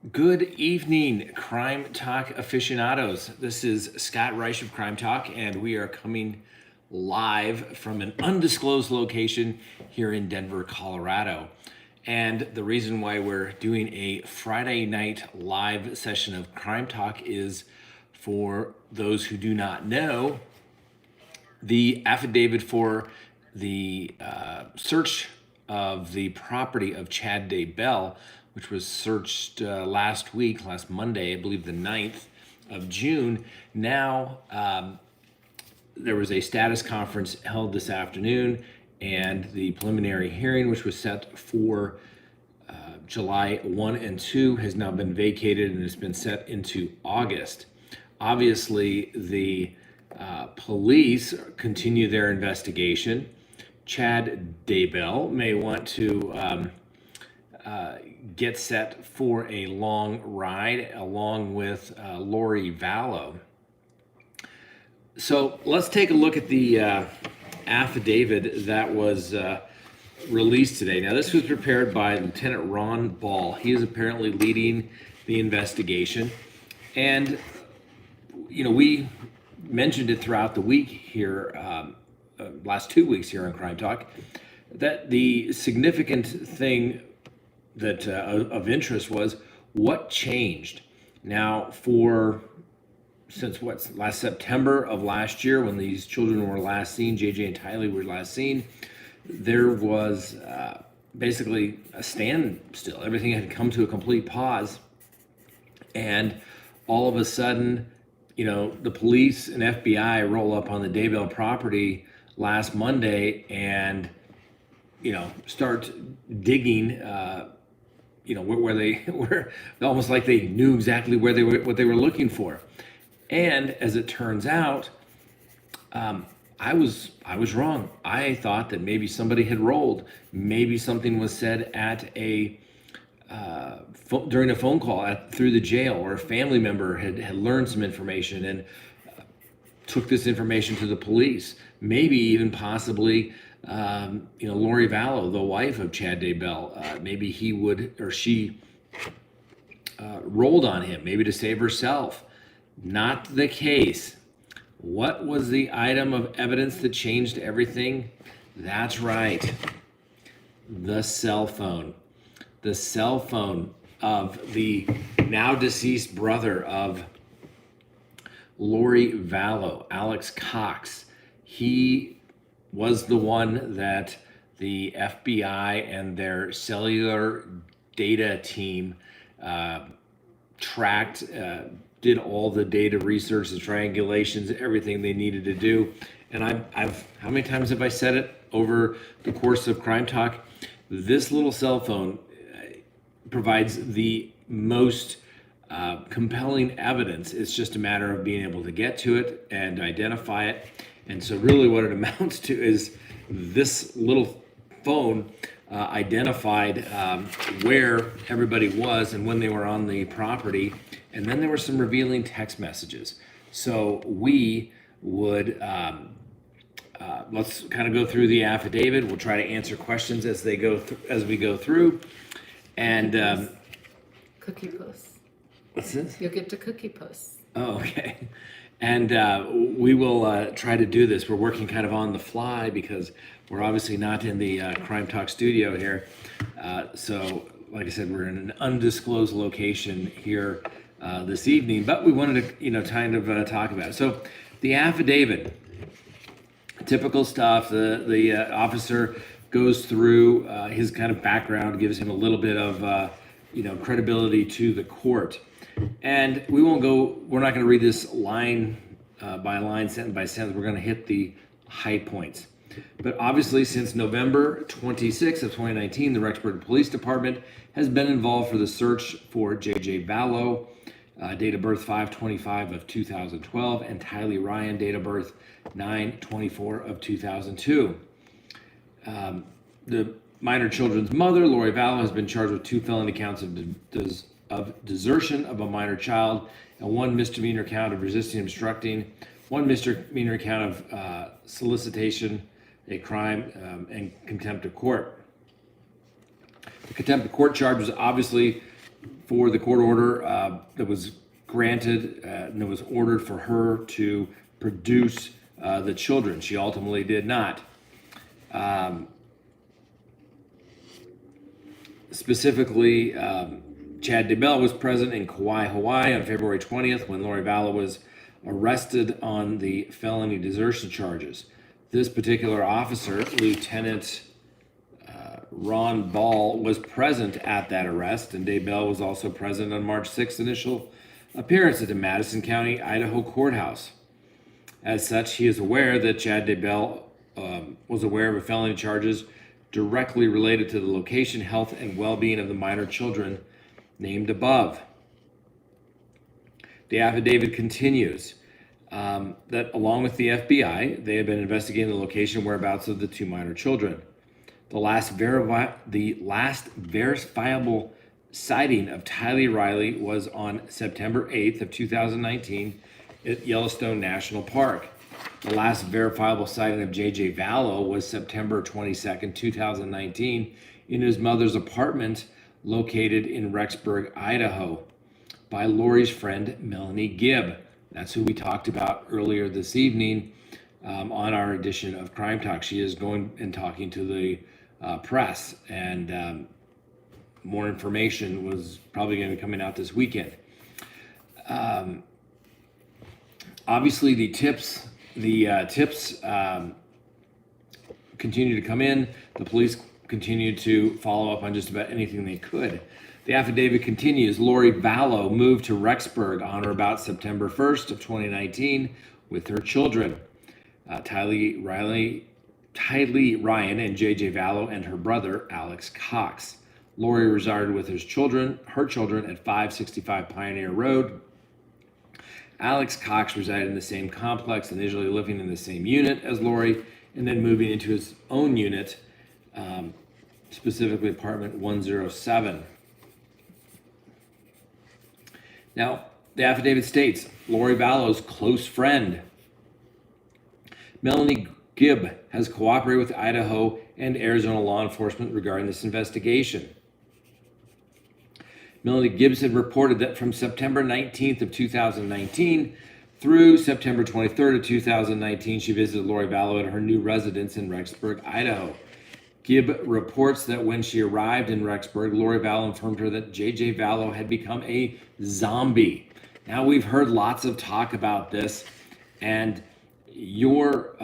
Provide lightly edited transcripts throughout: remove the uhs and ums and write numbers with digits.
Good evening, Crime Talk aficionados. This is Scott Reisch of Crime Talk, and we are coming live from an undisclosed location here in Denver, Colorado. And the reason why we're doing a Friday night live session of Crime Talk is, for those who do not know, the affidavit for the search of the property of Chad Daybell, which was searched last Monday, I believe the 9th of June. Now, there was a status conference held this afternoon, and the preliminary hearing, which was set for July 1 and 2, has now been vacated and has been set into August. Obviously, the police continue their investigation. Chad Daybell may want to get set for a long ride along with Lori Vallow. So let's take a look at the affidavit that was released today. Now, this was prepared by Lieutenant Ron Ball. He is apparently leading the investigation. And, you know, we mentioned it throughout the week here, last 2 weeks here on Crime Talk, that the significant thing that of interest was what changed. Now, since last September of last year, when these children were last seen, JJ and Tylee were last seen, there was basically a standstill. Everything had come to a complete pause, and all of a sudden, you know, the police and FBI roll up on the Daybell property last Monday and, you know, start digging. You know, where they were, almost like they knew exactly what they were looking for. And as it turns out, I was wrong. I thought that maybe somebody had rolled. Maybe something was said at during a phone call through the jail, or a family member had learned some information and took this information to the police. Maybe even possibly, you know, Lori Vallow, the wife of Chad Daybell, maybe he would or she rolled on him, maybe to save herself. Not the case. What was the item of evidence that changed everything? That's right. The cell phone. The cell phone of the now deceased brother of Lori Vallow, Alex Cox. He was the one that the FBI and their cellular data team tracked, did all the data research, the triangulations, everything they needed to do. And I've how many times have I said it over the course of Crime Talk? This little cell phone provides the most compelling evidence. It's just a matter of being able to get to it and identify it. And so really what it amounts to is this little phone identified where everybody was and when they were on the property. And then there were some revealing text messages. So we would, let's kind of go through the affidavit. We'll try to answer questions as we go through. And cookie posts. What's this? You'll get to cookie posts. Oh, okay. And we will try to do this. We're working kind of on the fly because we're obviously not in the Crime Talk studio here. So, like I said, we're in an undisclosed location here this evening, but we wanted to, you know, kind of talk about it. So, the affidavit, typical stuff. The officer goes through his kind of background, gives him a little bit of, you know, credibility to the court. And we're not going to read this line by line, sentence by sentence. We're going to hit the high points. But obviously, since November 26th of 2019, the Rexburg Police Department has been involved for the search for JJ Vallow, date of birth 5/25 of 2012, and Tylee Ryan, date of birth 9/24 of 2002. The minor children's mother, Lori Vallow, has been charged with 2 felony counts of desertion of a minor child and 1 misdemeanor count of resisting and obstructing, 1 misdemeanor count of solicitation, a crime, and contempt of court. The contempt of court charge was obviously for the court order that was granted and that was ordered for her to produce the children. She ultimately did not. Specifically, Chad Daybell was present in Kauai, Hawaii on February 20th when Lori Vallow was arrested on the felony desertion charges. This particular officer, Lieutenant Ron Ball, was present at that arrest, and Daybell was also present on March 6th initial appearance at the Madison County, Idaho courthouse. As such, he is aware that Chad Daybell was aware of the felony charges directly related to the location, health, and well-being of the minor children named above. The affidavit continues that along with the FBI, they have been investigating the location and whereabouts of the two minor children. The last verifiable sighting of Tylee Riley was on September 8th of 2019 at Yellowstone National Park. The last verifiable sighting of J.J. Vallow was September 22nd, 2019 in his mother's apartment located in Rexburg, Idaho, by Lori's friend Melanie Gibb. That's who we talked about earlier this evening on our edition of Crime Talk. She is going and talking to the press, and more information was probably going to be coming out this weekend. Obviously, the tips continue to come in. The police continue to follow up on just about anything they could. The affidavit continues. Lori Vallow moved to Rexburg on or about September 1st of 2019 with her children, Tylee Ryan and J.J. Vallow, and her brother, Alex Cox. Lori resided with her children at 565 Pioneer Road. Alex Cox resided in the same complex, initially living in the same unit as Lori, and then moving into his own unit, specifically apartment 107. Now, the affidavit states, Lori Vallow's close friend, Melanie Gibb, has cooperated with Idaho and Arizona law enforcement regarding this investigation. Melanie Gibson reported that from September 19th of 2019 through September 23rd of 2019, she visited Lori Vallow at her new residence in Rexburg, Idaho. Gibb reports that when she arrived in Rexburg, Lori Vallow informed her that J.J. Vallow had become a zombie. Now, we've heard lots of talk about this, and your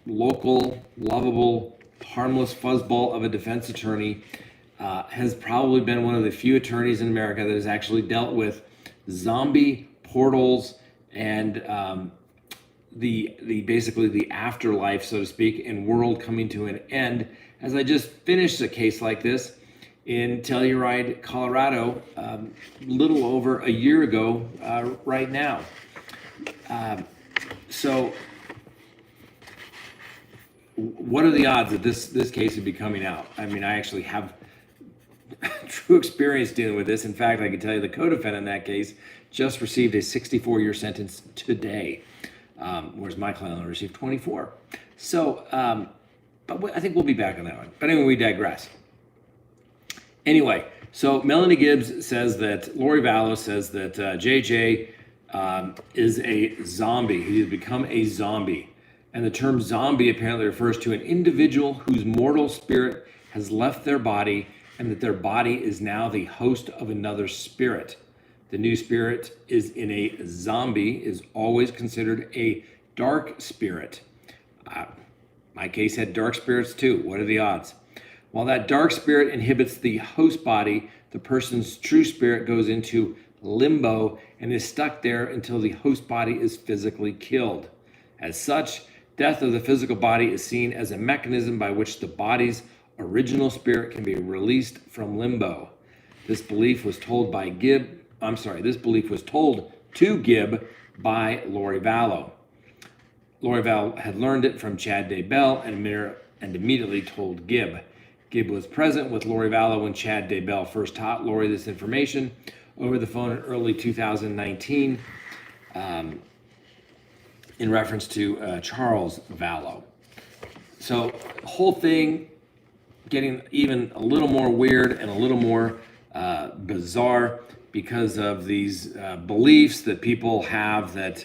local, lovable, harmless fuzzball of a defense attorney has probably been one of the few attorneys in America that has actually dealt with zombie portals and basically the afterlife, so to speak, and world coming to an end. As I just finished a case like this in Telluride, Colorado, little over a year ago right now. So what are the odds that this case would be coming out? I mean, I actually have true experience dealing with this. In fact, I can tell you the co-defendant in that case just received a 64-year sentence today, whereas my client only received 24. So, but I think we'll be back on that one. But anyway, we digress. Anyway, so Melanie Gibbs says that Lori Vallow says that JJ is a zombie. He has become a zombie. And the term zombie apparently refers to an individual whose mortal spirit has left their body and that their body is now the host of another spirit. The new spirit is in a zombie is always considered a dark spirit. My case had dark spirits too. What are the odds? While that dark spirit inhibits the host body, the person's true spirit goes into limbo and is stuck there until the host body is physically killed. As such, death of the physical body is seen as a mechanism by which the body's original spirit can be released from limbo. This belief was told to Gibb by Lori Vallow. Lori Vallow had learned it from Chad Daybell and immediately told Gibb. Gibb was present with Lori Vallow when Chad Daybell first taught Lori this information over the phone in early 2019 in reference to Charles Vallow. So the whole thing getting even a little more weird and a little more bizarre because of these beliefs that people have that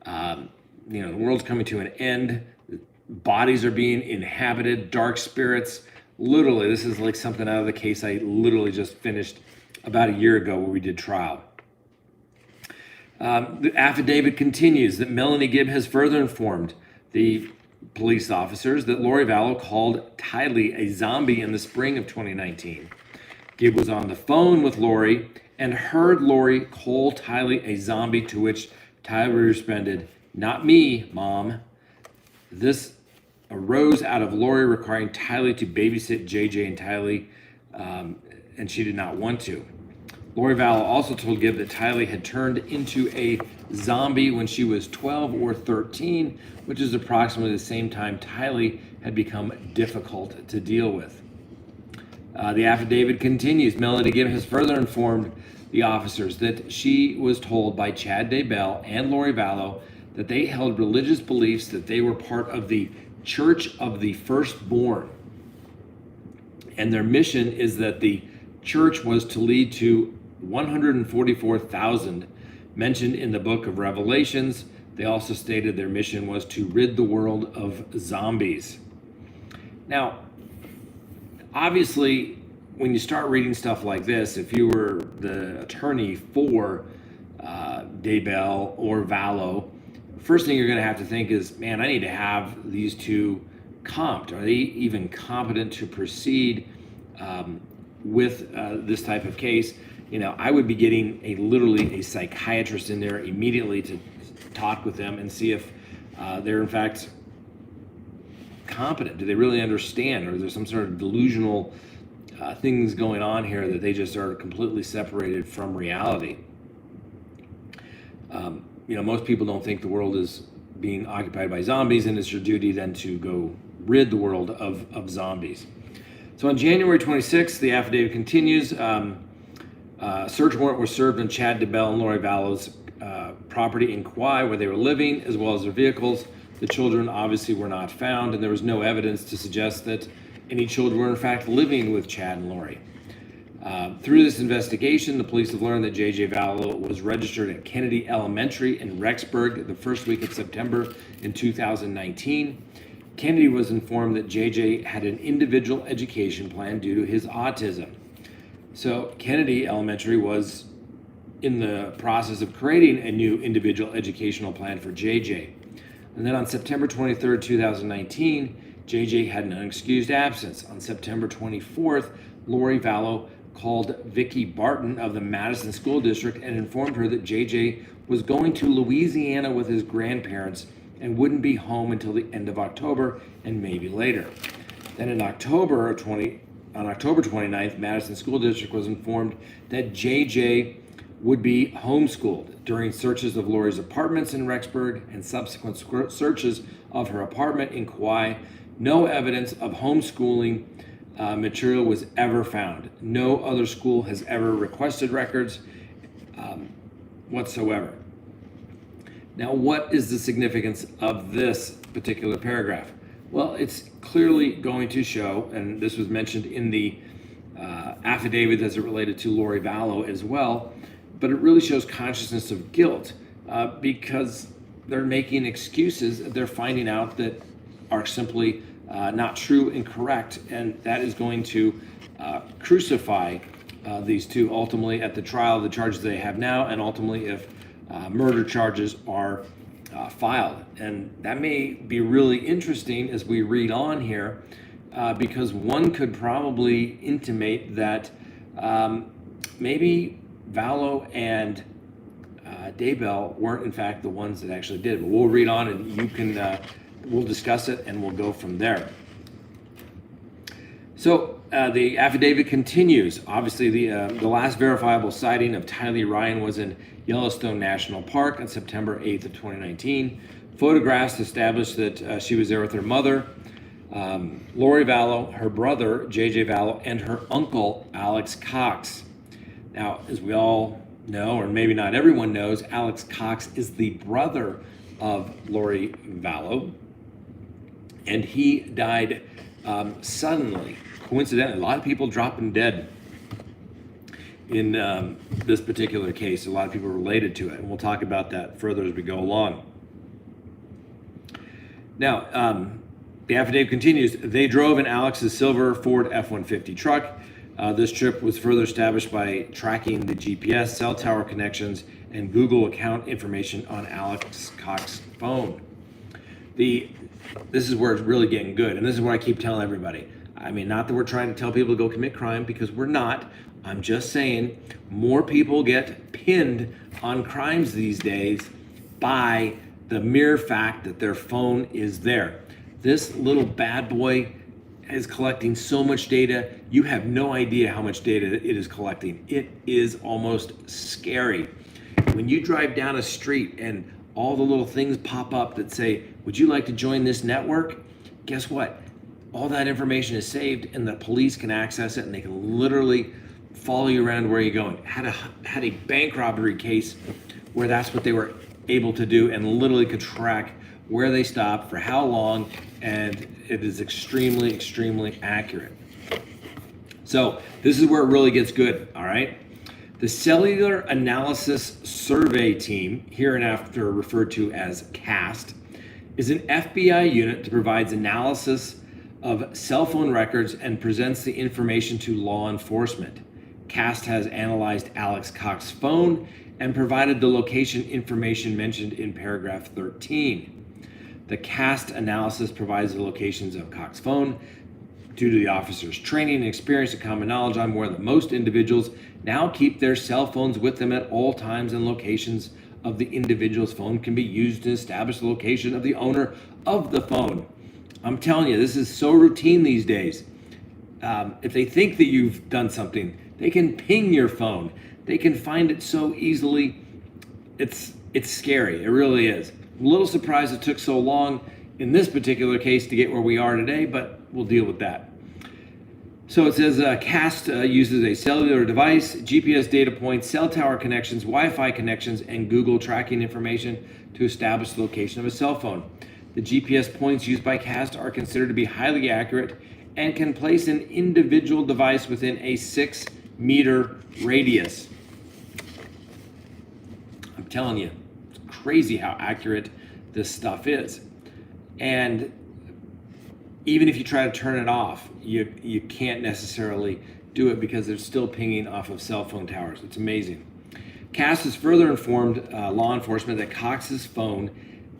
the world's coming to an end, bodies are being inhabited, dark spirits. Literally, this is like something out of the case I literally just finished about a year ago where we did trial. The affidavit continues that Melanie Gibb has further informed the police officers that Lori Vallow called Tylee a zombie in the spring of 2019. Gibb was on the phone with Lori and heard Lori call Tylee a zombie, to which Tylee responded, "Not me, Mom." This arose out of Lori requiring Tylee to babysit JJ and Tylee, and she did not want to. Lori Vallow also told Gibb that Tylee had turned into a zombie when she was 12 or 13, which is approximately the same time Tylee had become difficult to deal with. The affidavit continues. Melanie Gibb has further informed the officers that she was told by Chad Daybell and Lori Vallow that they held religious beliefs that they were part of the Church of the Firstborn. And their mission is that the church was to lead to 144,000 mentioned in the book of Revelations. They also stated their mission was to rid the world of zombies. Now, obviously, when you start reading stuff like this, if you were the attorney for Daybell or Vallow, first thing you're going to have to think is, man, I need to have these two comped. Are they even competent to proceed with this type of case? I would be getting literally a psychiatrist in there immediately to talk with them and see if they're in fact competent. Do they really understand? Or is there some sort of delusional things going on here that they just are completely separated from reality? Most people don't think the world is being occupied by zombies, and it's your duty then to go rid the world of zombies. So on January 26th, the affidavit continues. Search warrant was served on Chad Daybell and Lori Vallow's property in Kauai, where they were living, as well as their vehicles. The children obviously were not found, and there was no evidence to suggest that any children were in fact living with Chad and Lori. Through this investigation, the police have learned that J.J. Vallow was registered at Kennedy Elementary in Rexburg the first week of September in 2019. Kennedy was informed that J.J. had an individual education plan due to his autism. So Kennedy Elementary was in the process of creating a new individual educational plan for J.J. And then on September 23rd, 2019, J.J. had an unexcused absence. On September 24th, Lori Vallow called Vicki Barton of the Madison School District and informed her that JJ was going to Louisiana with his grandparents and wouldn't be home until the end of October and maybe later. Then on October 29th, Madison School District was informed that JJ would be homeschooled. During searches of Lori's apartments in Rexburg and subsequent searches of her apartment in Kauai, no evidence of homeschooling material was ever found. No other school has ever requested records whatsoever. Now, what is the significance of this particular paragraph? Well, it's clearly going to show, and this was mentioned in the affidavit as it related to Lori Vallow as well, but it really shows consciousness of guilt because they're making excuses they're finding out that are simply not true and correct, and that is going to crucify these two ultimately at the trial, the charges they have now, and ultimately if murder charges are filed. And that may be really interesting as we read on here, because one could probably intimate that maybe Vallow and Daybell weren't in fact the ones that actually did. But we'll read on, and you can we'll discuss it, and we'll go from there. So the affidavit continues. Obviously, the last verifiable sighting of Tylee Ryan was in Yellowstone National Park on September 8th of 2019. Photographs established that she was there with her mother, Lori Vallow, her brother, J.J. Vallow, and her uncle, Alex Cox. Now, as we all know, or maybe not everyone knows, Alex Cox is the brother of Lori Vallow, and he died suddenly, coincidentally. A lot of people dropping dead in this particular case. A lot of people related to it, and we'll talk about that further as we go along. Now, the affidavit continues. They drove in Alex's silver Ford F-150 truck. This trip was further established by tracking the GPS, cell tower connections, and Google account information on Alex Cox's phone. This is where it's really getting good, and this is what I keep telling everybody. I mean, not that we're trying to tell people to go commit crime, because we're not. I'm just saying more people get pinned on crimes these days by the mere fact that their phone is there. This little bad boy is collecting so much data. You have no idea how much data it is collecting. It is almost scary. When you drive down a street and all the little things pop up that say, would you like to join this network? Guess what? All that information is saved, and the police can access it, and they can literally follow you around where you're going. Had a bank robbery case where that's what they were able to do, and literally could track where they stopped, for how long, and it is extremely, extremely accurate. So this is where it really gets good, all right? The Cellular Analysis Survey Team, hereinafter referred to as CAST, is an FBI unit that provides analysis of cell phone records and presents the information to law enforcement. CAST has analyzed Alex Cox's phone and provided the location information mentioned in paragraph 13. The CAST analysis provides the locations of Cox's phone. Due to the officer's training and experience and common knowledge, I'm aware that most individuals now keep their cell phones with them at all times, and locations of the individual's phone can be used to establish the location of the owner of the phone. I'm telling you, this is so routine these days. If they think that you've done something, they can ping your phone. They can find it so easily. It's scary. It really is. I'm a little surprised it took so long in this particular case to get where we are today, but we'll deal with that. So it says CAST uses a cellular device, GPS data points, cell tower connections, Wi-Fi connections, and Google tracking information to establish the location of a cell phone. The GPS points used by CAST are considered to be highly accurate and can place an individual device within a 6-meter radius. I'm telling you, it's crazy how accurate this stuff is. And even if you try to turn it off, you can't necessarily do it because they're still pinging off of cell phone towers. It's amazing. CAST has further informed law enforcement that Cox's phone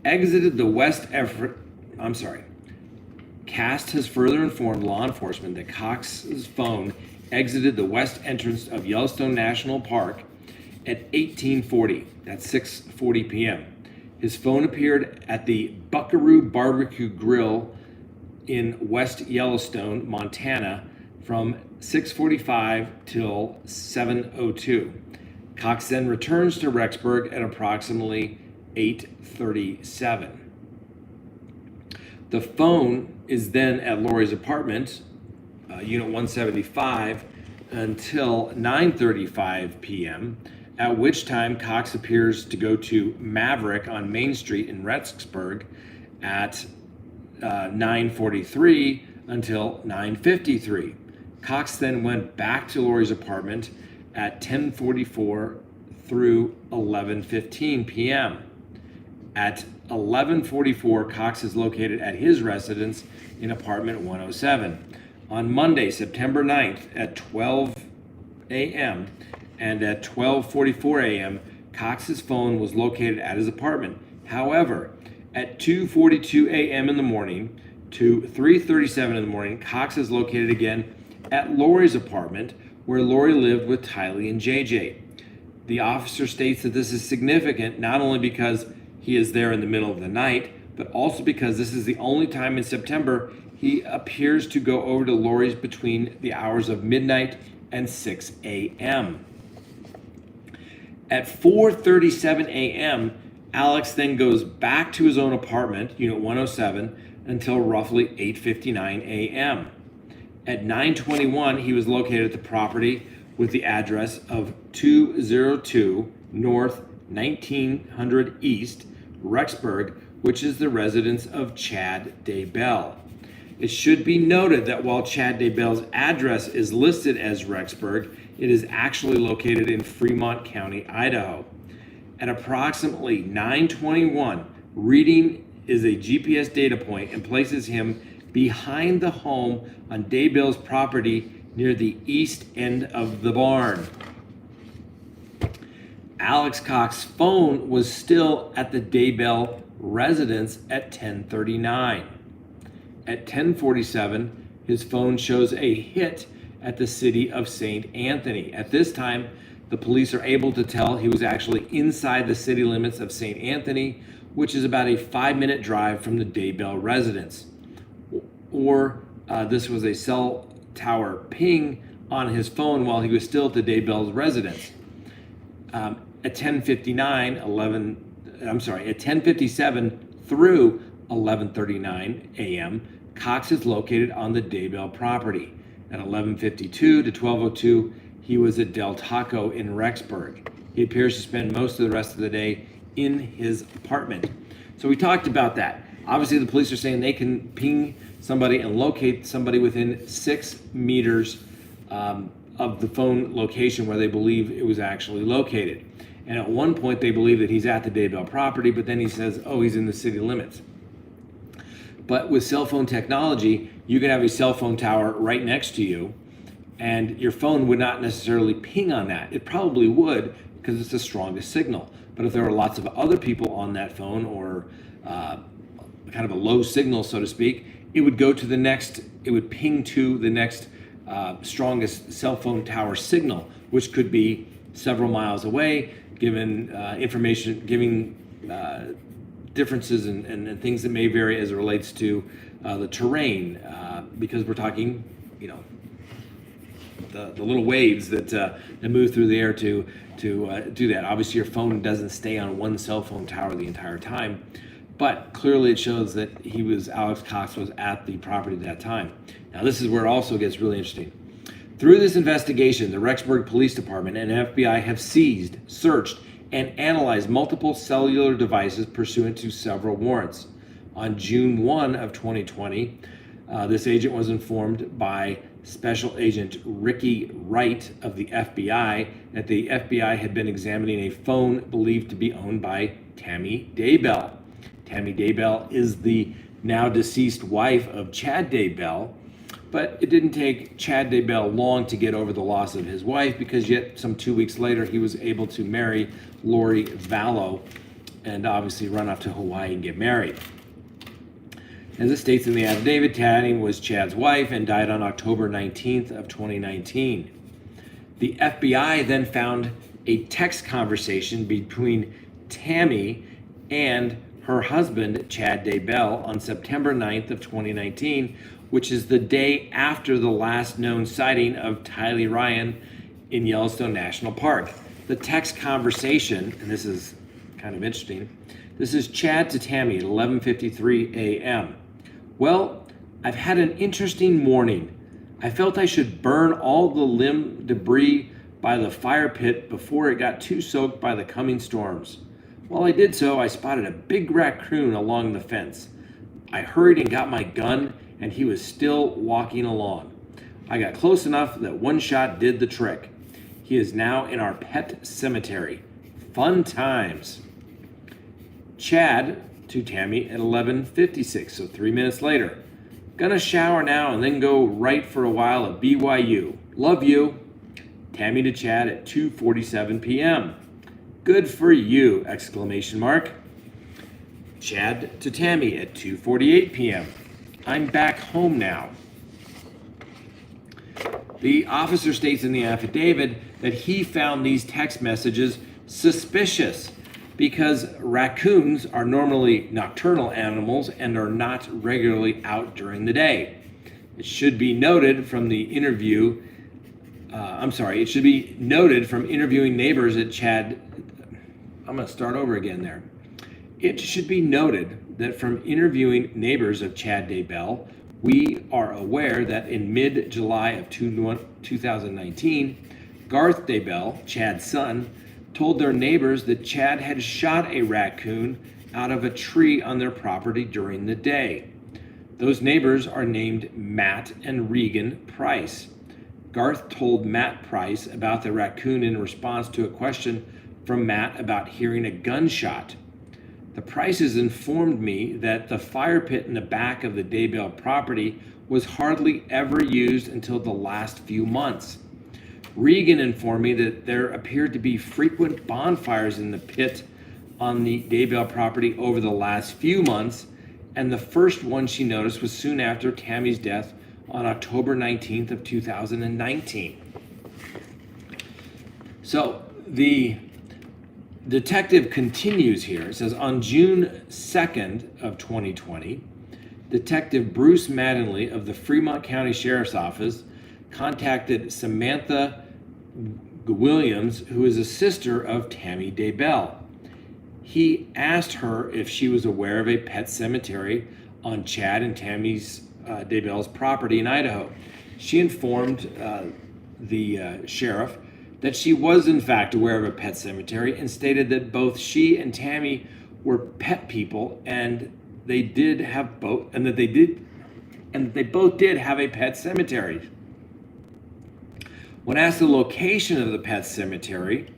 exited the CAST has further informed law enforcement that Cox's phone exited the west entrance of Yellowstone National Park at 1840. That's 6:40 p.m. His phone appeared at the Buckaroo Barbecue Grill in West Yellowstone, Montana, from 6:45 till 7:02. Cox then returns to Rexburg at approximately 8:37. The phone is then at Lori's apartment, Unit 175, until 9:35 p.m., at which time Cox appears to go to Maverick on Main Street in Rexburg at 9:43 until 9:53. Cox then went back to Lori's apartment at 10:44 through 11:15 p.m. At 11:44, Cox is located at his residence in apartment 107. On Monday, September 9th at 12 a.m. and at 12:44 a.m., Cox's phone was located at his apartment. However, at 2:42 a.m. in the morning to 3:37 in the morning, Cox is located again at Lori's apartment, where Lori lived with Tylee and JJ. The officer states that this is significant not only because he is there in the middle of the night, but also because this is the only time in September he appears to go over to Lori's between the hours of midnight and 6 a.m. At 4:37 a.m., Alex then goes back to his own apartment, Unit 107, until roughly 8:59 a.m. At 9:21, he was located at the property with the address of 202 North 1900 East, Rexburg, which is the residence of Chad Daybell. It should be noted that while Chad Daybell's address is listed as Rexburg, it is actually located in Fremont County, Idaho. At approximately 9:21, reading is a GPS data point and places him behind the home on Daybell's property near the east end of the barn. Alex Cox's phone was still at the Daybell residence at 10:39. At 10:47, his phone shows a hit at the city of St. Anthony. At this time, the police are able to tell he was actually inside the city limits of St. Anthony, which is about a 5-minute drive from the Daybell residence. Or this was a cell tower ping on his phone while he was still at the Daybell's residence. At 10:57 through 11:39 a.m., Cox is located on the Daybell property. At 11:52 to 12:02, he was at Del Taco in Rexburg. He appears to spend most of the rest of the day in his apartment. So we talked about that. Obviously, the police are saying they can ping somebody and locate somebody within 6 meters of the phone location where they believe it was actually located. And at one point, they believe that he's at the Daybell property, but then he says, oh, he's in the city limits. But with cell phone technology, you can have a cell phone tower right next to you, and your phone would not necessarily ping on that. It probably would because it's the strongest signal. But if there were lots of other people on that phone, or kind of a low signal, so to speak, it would go to the next, it would ping to the next strongest cell phone tower signal, which could be several miles away, given information, giving differences and things that may vary as it relates to the terrain, because we're talking, the little waves that move through the air to do that. Obviously, your phone doesn't stay on one cell phone tower the entire time, but clearly it shows that Alex Cox was at the property at that time. Now, this is where it also gets really interesting. Through this investigation, the Rexburg Police Department and FBI have seized, searched, and analyzed multiple cellular devices pursuant to several warrants. On June 1 of 2020, this agent was informed by Special Agent Ricky Wright of the FBI that the FBI had been examining a phone believed to be owned by Tammy Daybell. Tammy Daybell is the now deceased wife of Chad Daybell, but it didn't take Chad Daybell long to get over the loss of his wife, because yet some 2 weeks later he was able to marry Lori Vallow and obviously run off to Hawaii and get married. As it states in the affidavit, Tammy was Chad's wife and died on October 19th of 2019. The FBI then found a text conversation between Tammy and her husband, Chad Daybell, on September 9th of 2019, which is the day after the last known sighting of Tylee Ryan in Yellowstone National Park. The text conversation, and this is kind of interesting, this is Chad to Tammy at 11:53 a.m. Well, I've had an interesting morning. I felt I should burn all the limb debris by the fire pit before it got too soaked by the coming storms. While I did so, I spotted a big raccoon along the fence. I hurried and got my gun, and he was still walking along. I got close enough that one shot did the trick. He is now in our pet cemetery. Fun times. Chad to Tammy at 11:56, so 3 minutes later. Gonna shower now and then go right for a while at BYU. Love you. Tammy to Chad at 2:47 p.m. Good for you! Exclamation mark. Chad to Tammy at 2:48 p.m. I'm back home now. The officer states in the affidavit that he found these text messages suspicious because raccoons are normally nocturnal animals and are not regularly out during the day. It should be noted from the interview, it should be noted from interviewing neighbors at Chad, I'm going to start over again there. It should be noted that from interviewing neighbors of Chad Daybell, we are aware that in mid-July of 2019, Garth Daybell, Chad's son, told their neighbors that Chad had shot a raccoon out of a tree on their property during the day. Those neighbors are named Matt and Regan Price. Garth told Matt Price about the raccoon in response to a question from Matt about hearing a gunshot. The Prices informed me that the fire pit in the back of the Daybell property was hardly ever used until the last few months. Regan informed me that there appeared to be frequent bonfires in the pit on the Daybell property over the last few months, and the first one she noticed was soon after Tammy's death on October 19th of 2019. So the detective continues here. It says, on June 2nd of 2020, Detective Bruce Mattingly of the Fremont County Sheriff's Office contacted Samantha Williams, who is a sister of Tammy Daybell. He asked her if she was aware of a pet cemetery on Chad and Tammy's Daybell's property in Idaho. She informed the sheriff that she was in fact aware of a pet cemetery and stated that both she and Tammy were pet people and they both did have a pet cemetery. When asked the location of the pet cemetery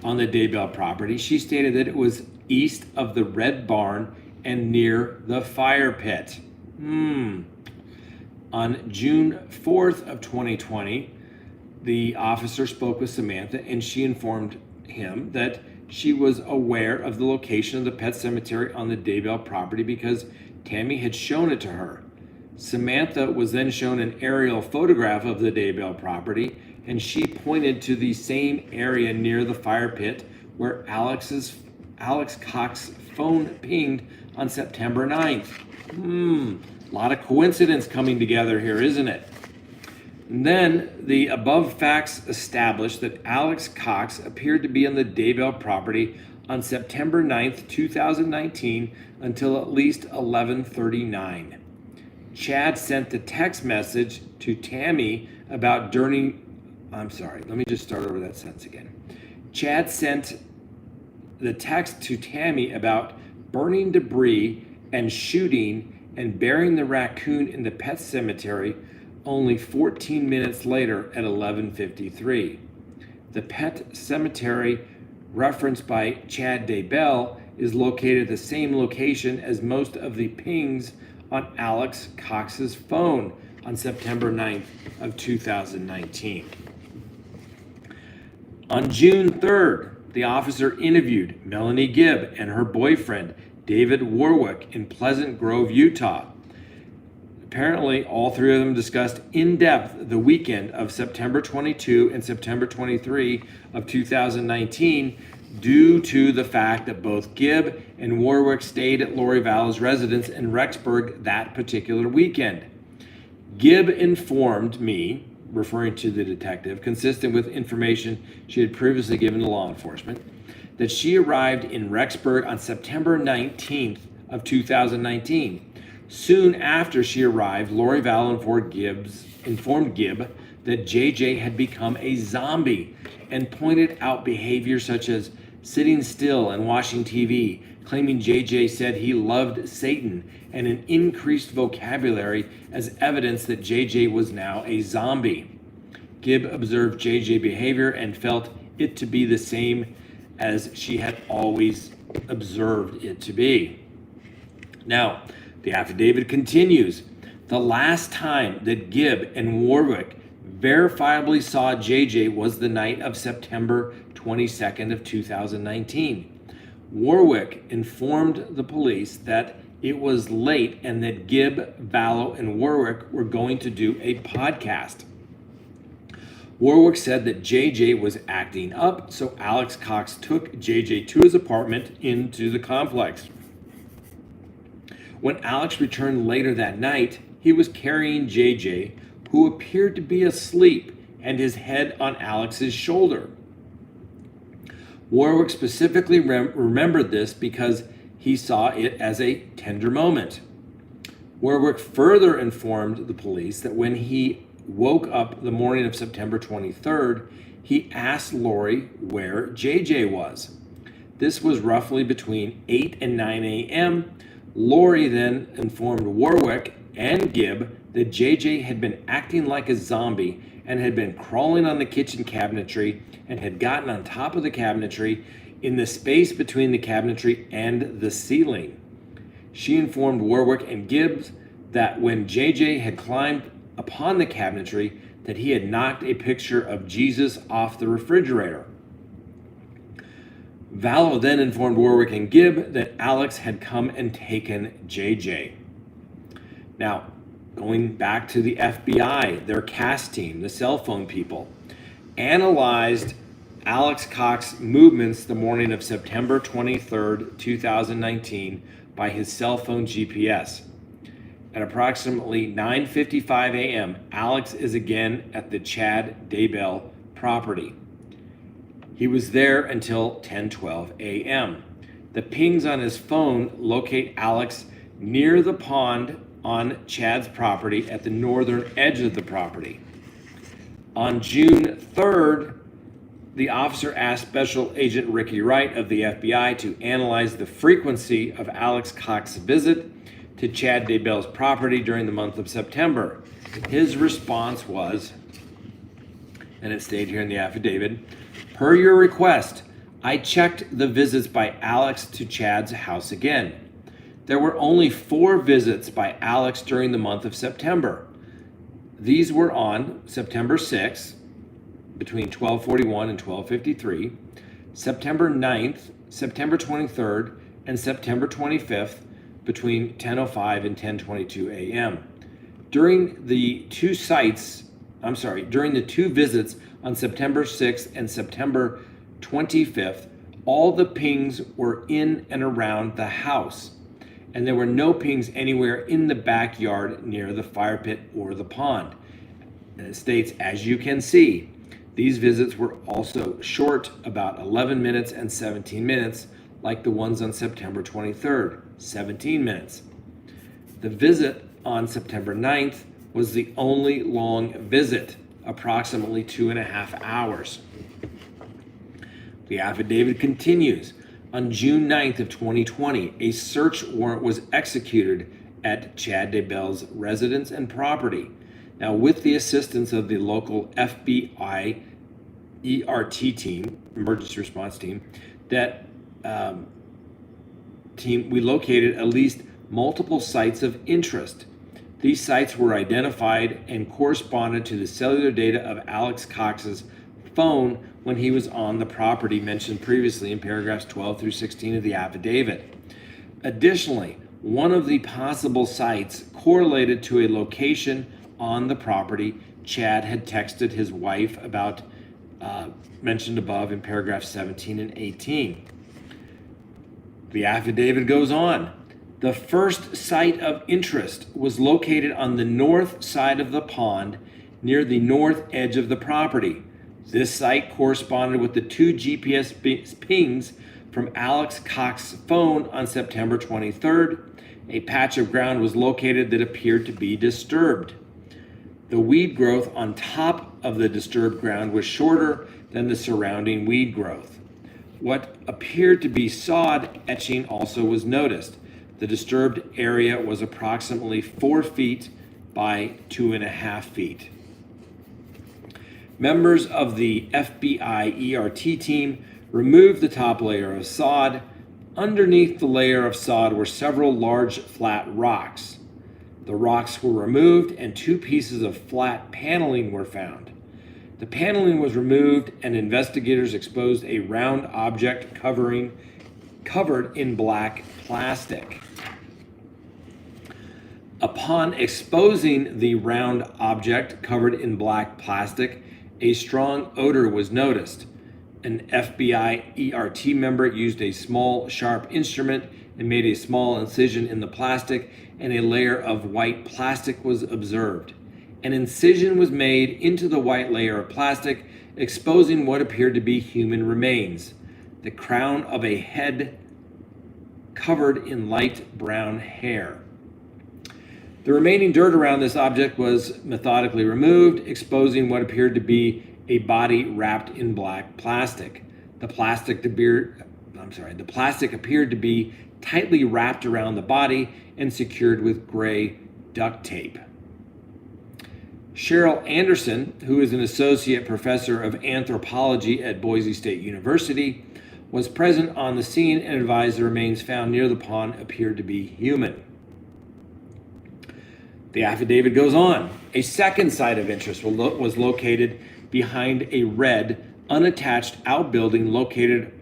on the Daybell property, she stated that it was east of the Red Barn and near the fire pit. On June 4th of 2020, the officer spoke with Samantha and she informed him that she was aware of the location of the pet cemetery on the Daybell property because Tammy had shown it to her. Samantha was then shown an aerial photograph of the Daybell property, and she pointed to the same area near the fire pit where Alex Cox's phone pinged on September 9th. A lot of coincidence coming together here, isn't it? And then the above facts established that Alex Cox appeared to be on the Daybell property on September 9th, 2019 until at least 11:39. Chad sent the text message to Tammy about let me just start over that sentence again. Chad sent the text to Tammy about burning debris and shooting and burying the raccoon in the pet cemetery only 14 minutes later at 11:53. The pet cemetery referenced by Chad Daybell is located at the same location as most of the pings on Alex Cox's phone on September 9th of 2019. On June 3rd, the officer interviewed Melanie Gibb and her boyfriend, David Warwick, in Pleasant Grove, Utah. Apparently, all three of them discussed in depth the weekend of September 22 and September 23 of 2019 due to the fact that both Gibb and Warwick stayed at Lori Vallow's residence in Rexburg that particular weekend. Gibb informed me, referring to the detective, consistent with information she had previously given to law enforcement, that she arrived in Rexburg on September 19th of 2019. Soon after she arrived, Lori Vallow informed Gibb that JJ had become a zombie and pointed out behavior such as sitting still and watching TV, claiming JJ said he loved Satan, and an increased vocabulary as evidence that JJ was now a zombie. Gibb observed JJ behavior and felt it to be the same as she had always observed it to be. Now, the affidavit continues. The last time that Gibb and Warwick verifiably saw JJ was the night of September 22nd of 2019. Warwick informed the police that it was late and that Gibb, Vallow, and Warwick were going to do a podcast. Warwick said that JJ was acting up, so Alex Cox took JJ to his apartment into the complex. When Alex returned later that night, he was carrying JJ, who appeared to be asleep, and his head on Alex's shoulder. Warwick specifically remembered this because he saw it as a tender moment. Warwick further informed the police that when he woke up the morning of September 23rd, he asked Lori where JJ was. This was roughly between 8 and 9 a.m. Lori then informed Warwick and Gibb that JJ had been acting like a zombie and had been crawling on the kitchen cabinetry and had gotten on top of the cabinetry in the space between the cabinetry and the ceiling. She informed Warwick and Gibbs that when JJ had climbed upon the cabinetry, that he had knocked a picture of Jesus off the refrigerator. Vallow then informed Warwick and Gibb that Alex had come and taken JJ. Now, going back to the FBI, their CAS team, the cell phone people, analyzed Alex Cox's movements the morning of September 23rd, 2019 by his cell phone GPS. At approximately 9:55 a.m., Alex is again at the Chad Daybell property. He was there until 10:12 a.m. The pings on his phone locate Alex near the pond on Chad's property at the northern edge of the property. On June 3rd, the officer asked Special Agent Ricky Wright of the FBI to analyze the frequency of Alex Cox's visit to Chad Daybell's property during the month of September. His response was, and it stayed here in the affidavit, per your request, I checked the visits by Alex to Chad's house again. There were only 4 visits by Alex during the month of September. These were on September 6th, between 12:41 and 12:53, September 9th, September 23rd, and September 25th, between 10:05 and 10:22 a.m. During the two visits on September 6th and September 25th, all the pings were in and around the house, and there were no pings anywhere in the backyard near the fire pit or the pond. And it states, as you can see, these visits were also short, about 11 minutes and 17 minutes, like the ones on September 23rd, 17 minutes. The visit on September 9th was the only long visit, approximately 2.5 hours. The affidavit continues. On June 9th of 2020, a search warrant was executed at Chad Daybell's residence and property. Now, with the assistance of the local FBI ERT team, emergency response team, we located at least multiple sites of interest. These sites were identified and corresponded to the cellular data of Alex Cox's phone when he was on the property mentioned previously in paragraphs 12 through 16 of the affidavit. Additionally, one of the possible sites correlated to a location on the property Chad had texted his wife about, mentioned above in paragraphs 17 and 18. The affidavit goes on. The first site of interest was located on the north side of the pond near the north edge of the property. This site corresponded with the 2 GPS pings from Alex Cox's phone on September 23rd. A patch of ground was located that appeared to be disturbed. The weed growth on top of the disturbed ground was shorter than the surrounding weed growth. What appeared to be sod etching also was noticed. The disturbed area was approximately 4 feet by 2.5 feet. Members of the FBI ERT team removed the top layer of sod. Underneath the layer of sod were several large flat rocks. The rocks were removed and 2 pieces of flat paneling were found. The paneling was removed and investigators exposed a round object covered in black plastic. Upon exposing the round object covered in black plastic, a strong odor was noticed. An FBI ERT member used a small, sharp instrument and made a small incision in the plastic, and a layer of white plastic was observed. An incision was made into the white layer of plastic, exposing what appeared to be human remains. The crown of a head covered in light brown hair. The remaining dirt around this object was methodically removed, exposing what appeared to be a body wrapped in black plastic. The plastic appeared to be tightly wrapped around the body and secured with gray duct tape. Cheryl Anderson, who is an associate professor of anthropology at Boise State University, was present on the scene and advised the remains found near the pond appeared to be human. The affidavit goes on. A second site of interest was located behind a red, unattached outbuilding located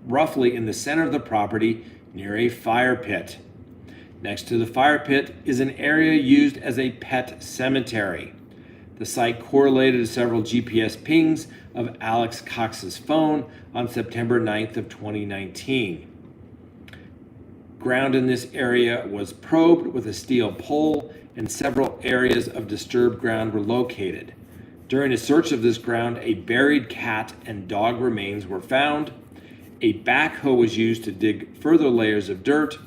roughly in the center of the property near a fire pit. Next to the fire pit is an area used as a pet cemetery. The site correlated to several GPS pings of Alex Cox's phone on September 9th of 2019. Ground in this area was probed with a steel pole, and several areas of disturbed ground were located. During a search of this ground, a buried cat and dog remains were found. A backhoe was used to dig further layers of dirt.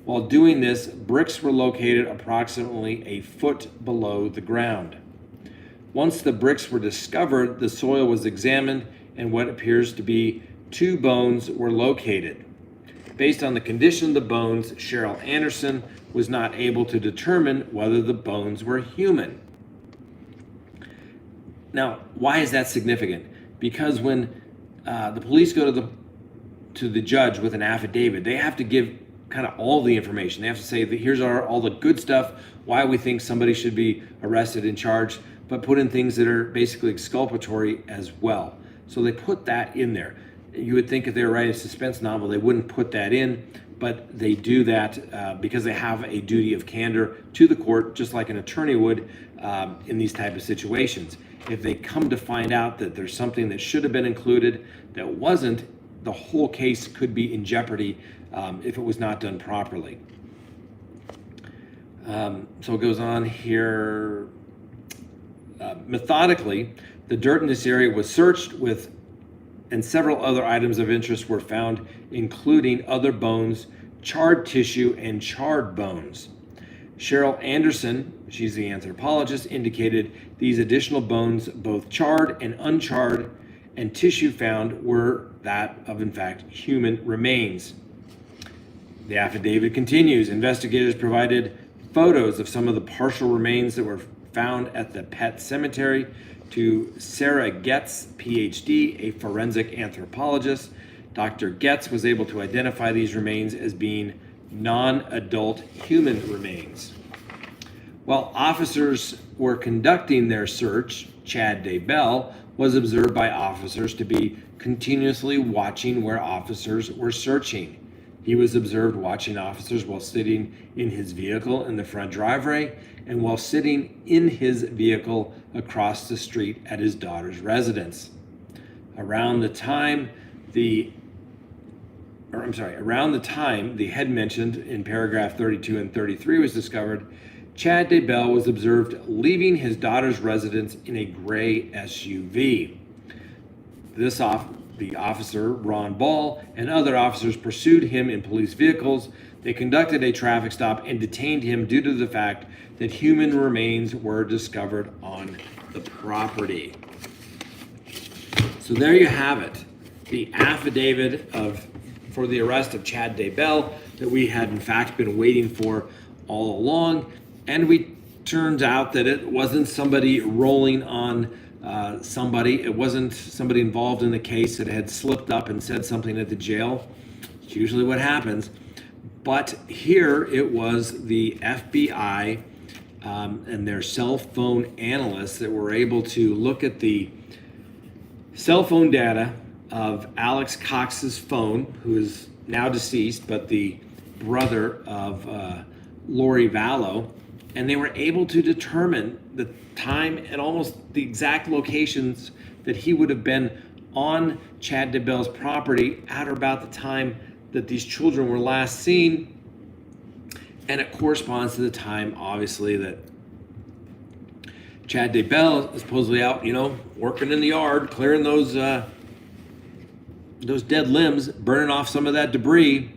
While doing this, bricks were located approximately a foot below the ground. Once the bricks were discovered, the soil was examined and what appears to be 2 bones were located. Based on the condition of the bones, Cheryl Anderson was not able to determine whether the bones were human. Now, why is that significant? Because when the police go to the judge with an affidavit, they have to give kind of all the information. They have to say that here's all the good stuff, why we think somebody should be arrested and charged, but put in things that are basically exculpatory as well. So they put that in there. You would think if they were writing a suspense novel, they wouldn't put that in, but they do that because they have a duty of candor to the court, just like an attorney would in these type of situations. If they come to find out that there's something that should have been included that wasn't, the whole case could be in jeopardy if it was not done properly. So it goes on here. Methodically, the dirt in this area was searched and several other items of interest were found, including other bones, charred tissue, and charred bones. Cheryl Anderson, she's the anthropologist, indicated these additional bones, both charred and uncharred, and tissue found were that of, in fact, human remains. The affidavit continues. Investigators provided photos of some of the partial remains that were found at the pet cemetery to Sarah Getz, PhD, a forensic anthropologist. Dr. Getz was able to identify these remains as being non-adult human remains. While officers were conducting their search, Chad Daybell was observed by officers to be continuously watching where officers were searching. He was observed watching officers while sitting in his vehicle in the front driveway and while sitting in his vehicle across the street at his daughter's residence. Around the time the head mentioned in paragraph 32 and 33 was discovered, Chad Daybell was observed leaving his daughter's residence in a gray SUV. The officer, Ron Ball, and other officers pursued him in police vehicles. They conducted a traffic stop and detained him due to the fact that human remains were discovered on the property. So there you have it. The affidavit for the arrest of Chad Daybell that we had in fact been waiting for all along. And turns out that it wasn't somebody rolling on somebody. It wasn't somebody involved in the case that had slipped up and said something at the jail. It's usually what happens. But here it was the FBI and their cell phone analysts that were able to look at the cell phone data of Alex Cox's phone, who is now deceased, but the brother of Lori Vallow, and they were able to determine the time and almost the exact locations that he would have been on Chad Daybell's property at or about the time that these children were last seen. And it corresponds to the time, obviously, that Chad Daybell is supposedly out, working in the yard, clearing those dead limbs, burning off some of that debris,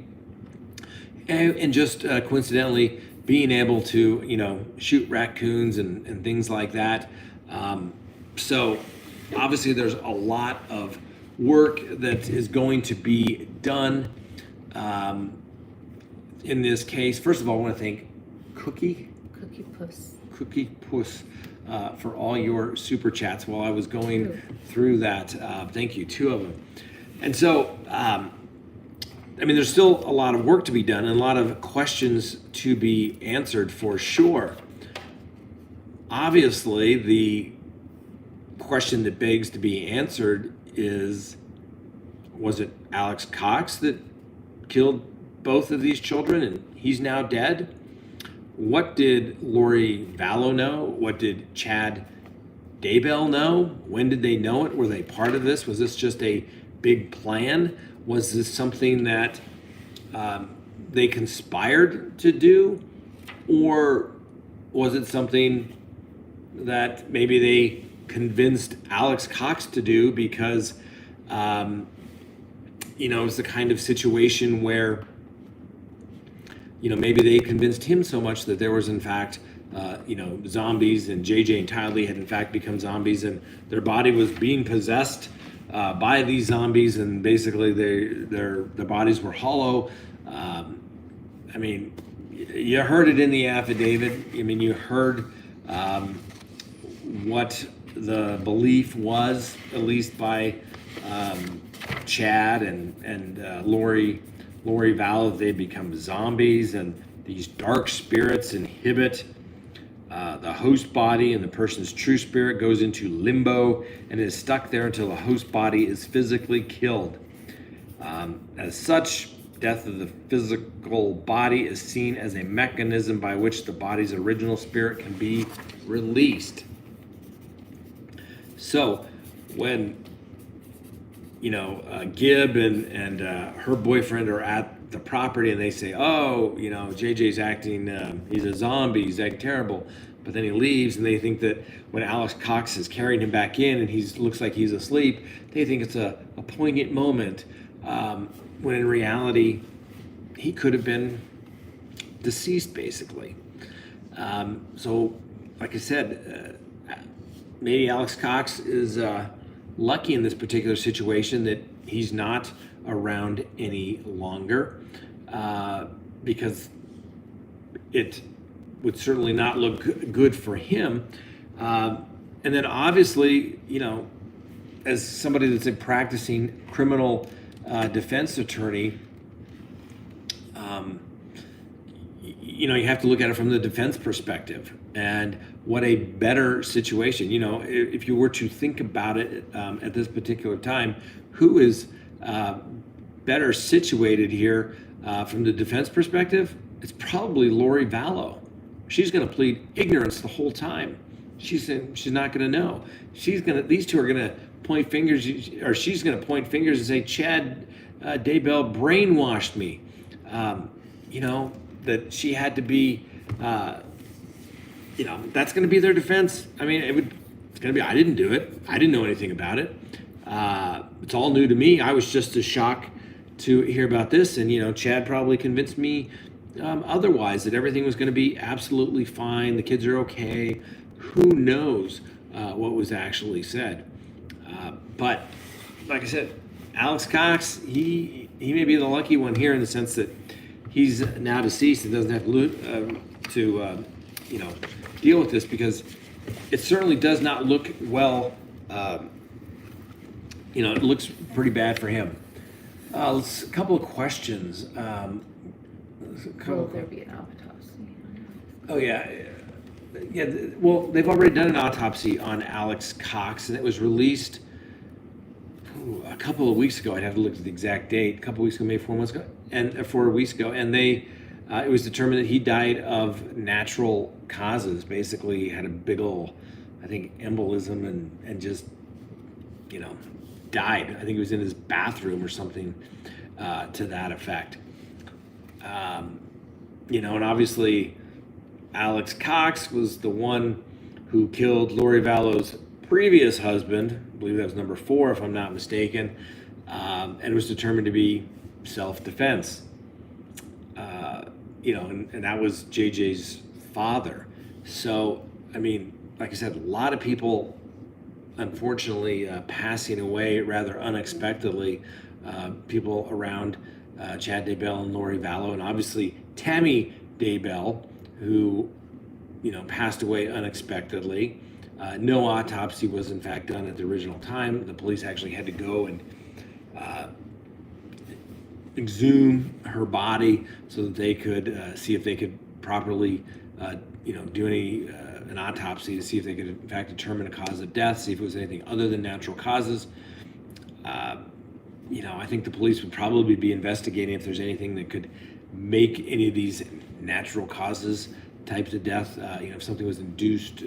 and just coincidentally being able to, shoot raccoons and things like that. So obviously there's a lot of work that is going to be done in this case. First of all, I want to thank Cookie Cookie Puss. Cookie Puss, for all your super chats while I was going through that. Thank you, 2 of them. And so, I mean, there's still a lot of work to be done and a lot of questions to be answered for sure. Obviously, the question that begs to be answered is, was it Alex Cox that killed both of these children and he's now dead? What did Lori Vallow know? What did Chad Daybell know? When did they know it? Were they part of this? Was this just a big plan? Was this something that they conspired to do? Or was it something that maybe they convinced Alex Cox to do because, it's the kind of situation where, maybe they convinced him so much that there was in fact, zombies, and JJ and Tylee had in fact become zombies and their body was being possessed by these zombies, and basically their bodies were hollow. I mean, you heard it in the affidavit. I mean, you heard what the belief was, at least by Chad and Lori Vallow, that they become zombies, and these dark spirits inhibit the host body, and the person's true spirit goes into limbo and is stuck there until the host body is physically killed. As such, death of the physical body is seen as a mechanism by which the body's original spirit can be released. So when Gib and her boyfriend are at the property and they say, JJ's acting, he's a zombie, he's acting terrible, but then he leaves, and they think that when Alex Cox is carrying him back in and he looks like he's asleep, they think it's a poignant moment, when in reality he could have been deceased, basically. So like I said, maybe Alex Cox is lucky in this particular situation that he's not around any longer, because it would certainly not look good for him. And then obviously, as somebody that's a practicing criminal defense attorney, you have to look at it from the defense perspective. And what a better situation, if you were to think about it at this particular time, who is better situated here from the defense perspective? It's probably Lori Vallow. She's going to plead ignorance the whole time. She's not going to know. These two are going to point fingers, or she's going to point fingers and say, Chad Daybell brainwashed me. That she had to be, that's going to be their defense. I mean, it's going to be, I didn't do it. I didn't know anything about it. It's all new to me. I was just as shocked to hear about this. And, Chad probably convinced me otherwise, that everything was going to be absolutely fine. The kids are okay. Who knows what was actually said. But like I said, Alex Cox, he may be the lucky one here in the sense that he's now deceased and doesn't have to deal with this, because it certainly does not look well. It looks pretty bad for him. A couple of questions. Will there be an autopsy? Oh, yeah. Well, they've already done an autopsy on Alex Cox, and it was released a couple of weeks ago. I'd have to look at the exact date. A couple of weeks ago, maybe 4 months ago, and 4 weeks ago, and it was determined that he died of natural causes. Basically, he had a big ol', I think, embolism, and just, died. I think he was in his bathroom or something to that effect. And obviously Alex Cox was the one who killed Lori Vallow's previous husband. I believe that was number 4, if I'm not mistaken. And it was determined to be self-defense. And that was JJ's father. So, I mean, like I said, a lot of people, unfortunately, passing away rather unexpectedly. People around Chad Daybell and Lori Vallow, and obviously Tammy Daybell, who passed away unexpectedly. No autopsy was in fact done at the original time. The police actually had to go and exhume her body so that they could see if they could properly, do an autopsy to see if they could in fact determine a cause of death, see if it was anything other than natural causes. I think the police would probably be investigating if there's anything that could make any of these natural causes types of death, if something was induced,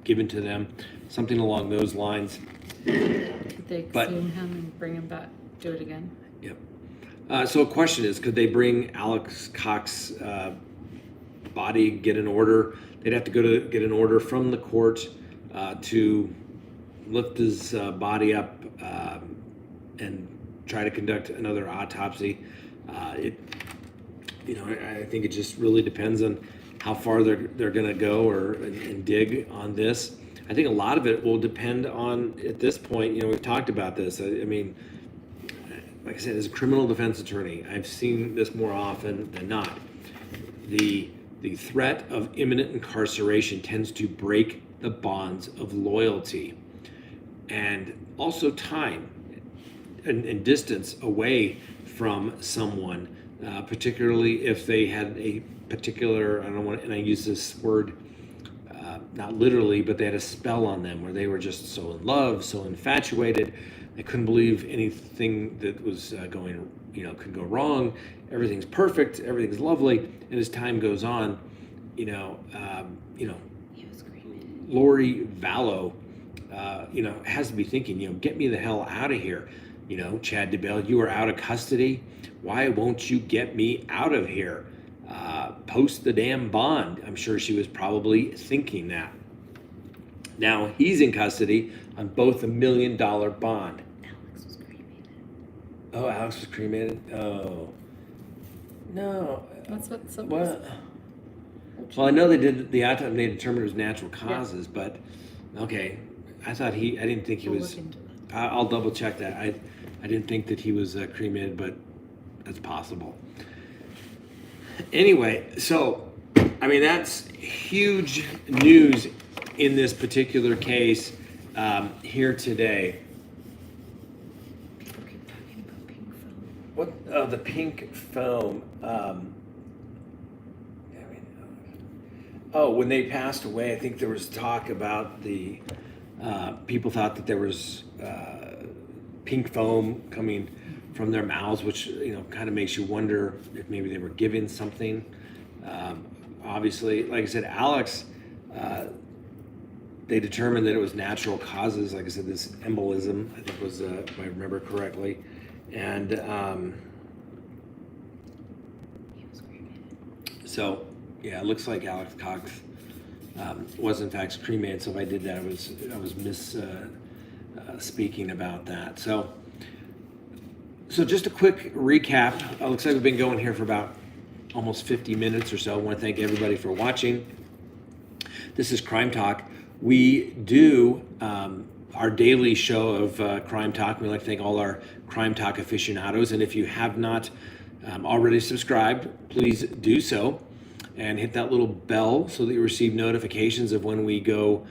given to them, something along those lines. Could they exhume him and bring him back, do it again? Yep. So a question is, could they bring Alex Cox body, get an order? They'd have to go to get an order from the court to lift his body up and try to conduct another autopsy. I think it just really depends on how far they're going to go and dig on this. I think a lot of it will depend on, at this point, we've talked about this. I mean, like I said, as a criminal defense attorney, I've seen this more often than not. The threat of imminent incarceration tends to break the bonds of loyalty, and also time and distance away from someone, particularly if they had a particular, and I use this word not literally, but they had a spell on them where they were just so in love, so infatuated, they couldn't believe anything that was could go wrong. Everything's perfect, everything's lovely, and as time goes on, Lori Vallow, has to be thinking, get me the hell out of here. Chad Daybell, you are out of custody. Why won't you get me out of here? Post the damn bond. I'm sure she was probably thinking that. Now he's in custody on both $1 million bond. Alex was cremated. Oh, Alex was cremated? Oh. No. That's what. Well, I know they did the autopsy. They determined it was natural causes, but okay. I didn't think he was. I'll double check that. I didn't think that he was cremated, but that's possible. Anyway, so that's huge news in this particular case here today. Okay, talking about pink foam. What the pink foam? When they passed away, I think there was talk about the people thought that there was pink foam coming from their mouths, which kind of makes you wonder if maybe they were given something. Obviously, like I said, Alex, they determined that it was natural causes. Like I said, this embolism, I think was, if I remember correctly, and so yeah, it looks like Alex Cox was in fact cremated. So if I did that, I was speaking about that. So just a quick recap. It looks like we've been going here for about almost 50 minutes or so. I want to thank everybody for watching. This is Crime Talk. We do our daily show of Crime Talk. We'd like to thank all our Crime Talk aficionados. And if you have not already subscribed, please do so. And hit that little bell so that you receive notifications of when we go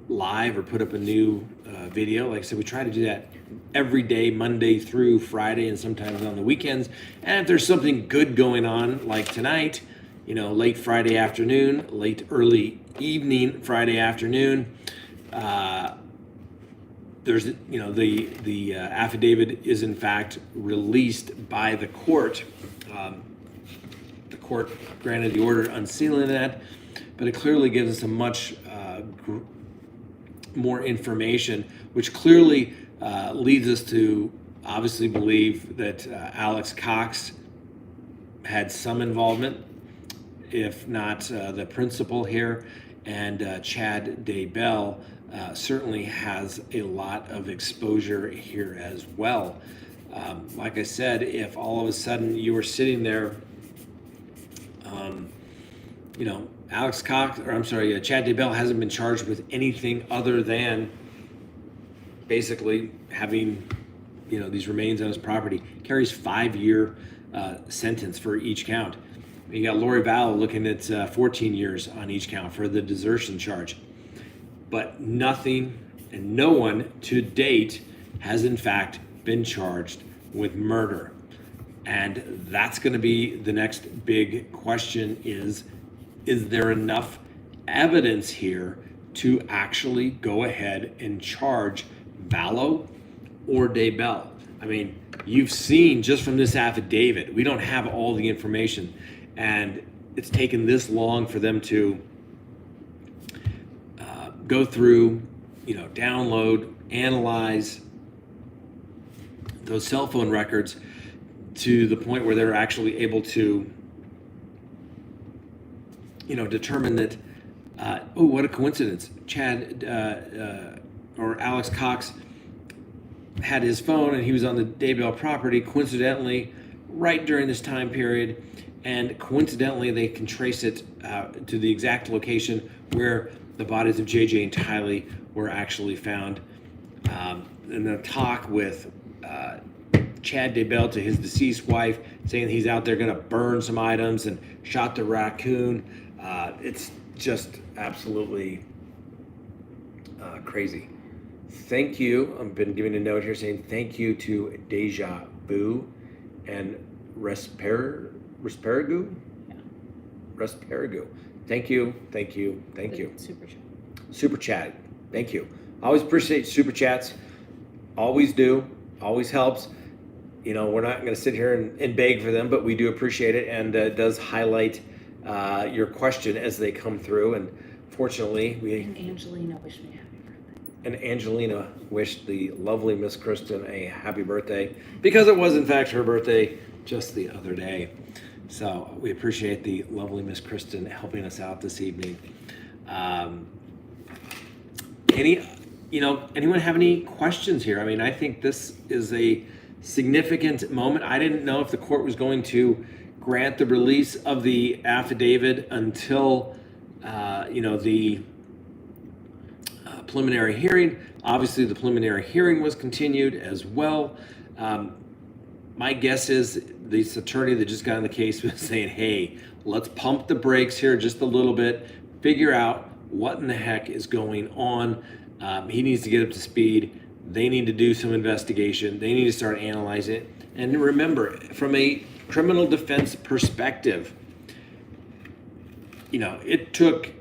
live or put up a new video. Like I said, we try to do that every day, Monday through Friday, and sometimes on the weekends. And if there's something good going on, like tonight, late Friday afternoon, late early evening Friday afternoon, there's the affidavit is in fact released by the court. The court granted the order unsealing that, but it clearly gives us a much more information, which clearly leads us to obviously believe that Alex Cox had some involvement, if not the principal here, and Chad Daybell certainly has a lot of exposure here as well. Like I said, if all of a sudden you were sitting there, Alex Cox, Chad Daybell hasn't been charged with anything other than basically having, these remains on his property. Carries 5-year sentence for each count. You got Lori Vallow looking at 14 years on each count for the desertion charge. But nothing and no one to date has in fact been charged with murder. And that's going to be the next big question is there enough evidence here to actually go ahead and charge Vallow or Daybell? I mean, you've seen just from this affidavit, we don't have all the information, and it's taken this long for them to go through, download, analyze those cell phone records to the point where they're actually able to, determine that, what a coincidence. Chad or Alex Cox had his phone and he was on the Daybell property coincidentally right during this time period, and coincidentally they can trace it to the exact location where the bodies of JJ and Tylee were actually found. And the talk with Chad Daybell to his deceased wife, saying he's out there going to burn some items and shot the raccoon. It's just absolutely crazy. Thank you. I've been giving a note here saying thank you to Deja Vu and Respiragu. Yeah. Respiragu. Thank you. Super chat. Super chat. Thank you. I always appreciate super chats. Always do. Always helps. We're not going to sit here and beg for them, but we do appreciate it, and it does highlight your question as they come through. And fortunately, And Angelina wished me happy birthday. And Angelina wished the lovely Miss Kristen a happy birthday, because it was in fact her birthday just the other day. So we appreciate the lovely Miss Kristen helping us out this evening. Anyone have any questions here? I mean, I think this is a significant moment. I didn't know if the court was going to grant the release of the affidavit until, the preliminary hearing. Obviously, the preliminary hearing was continued as well. My guess is this attorney that just got in the case was saying, hey, let's pump the brakes here just a little bit, figure out what in the heck is going on. He needs to get up to speed. They need to do some investigation. They need to start analyzing it. And remember, from a criminal defense perspective, it took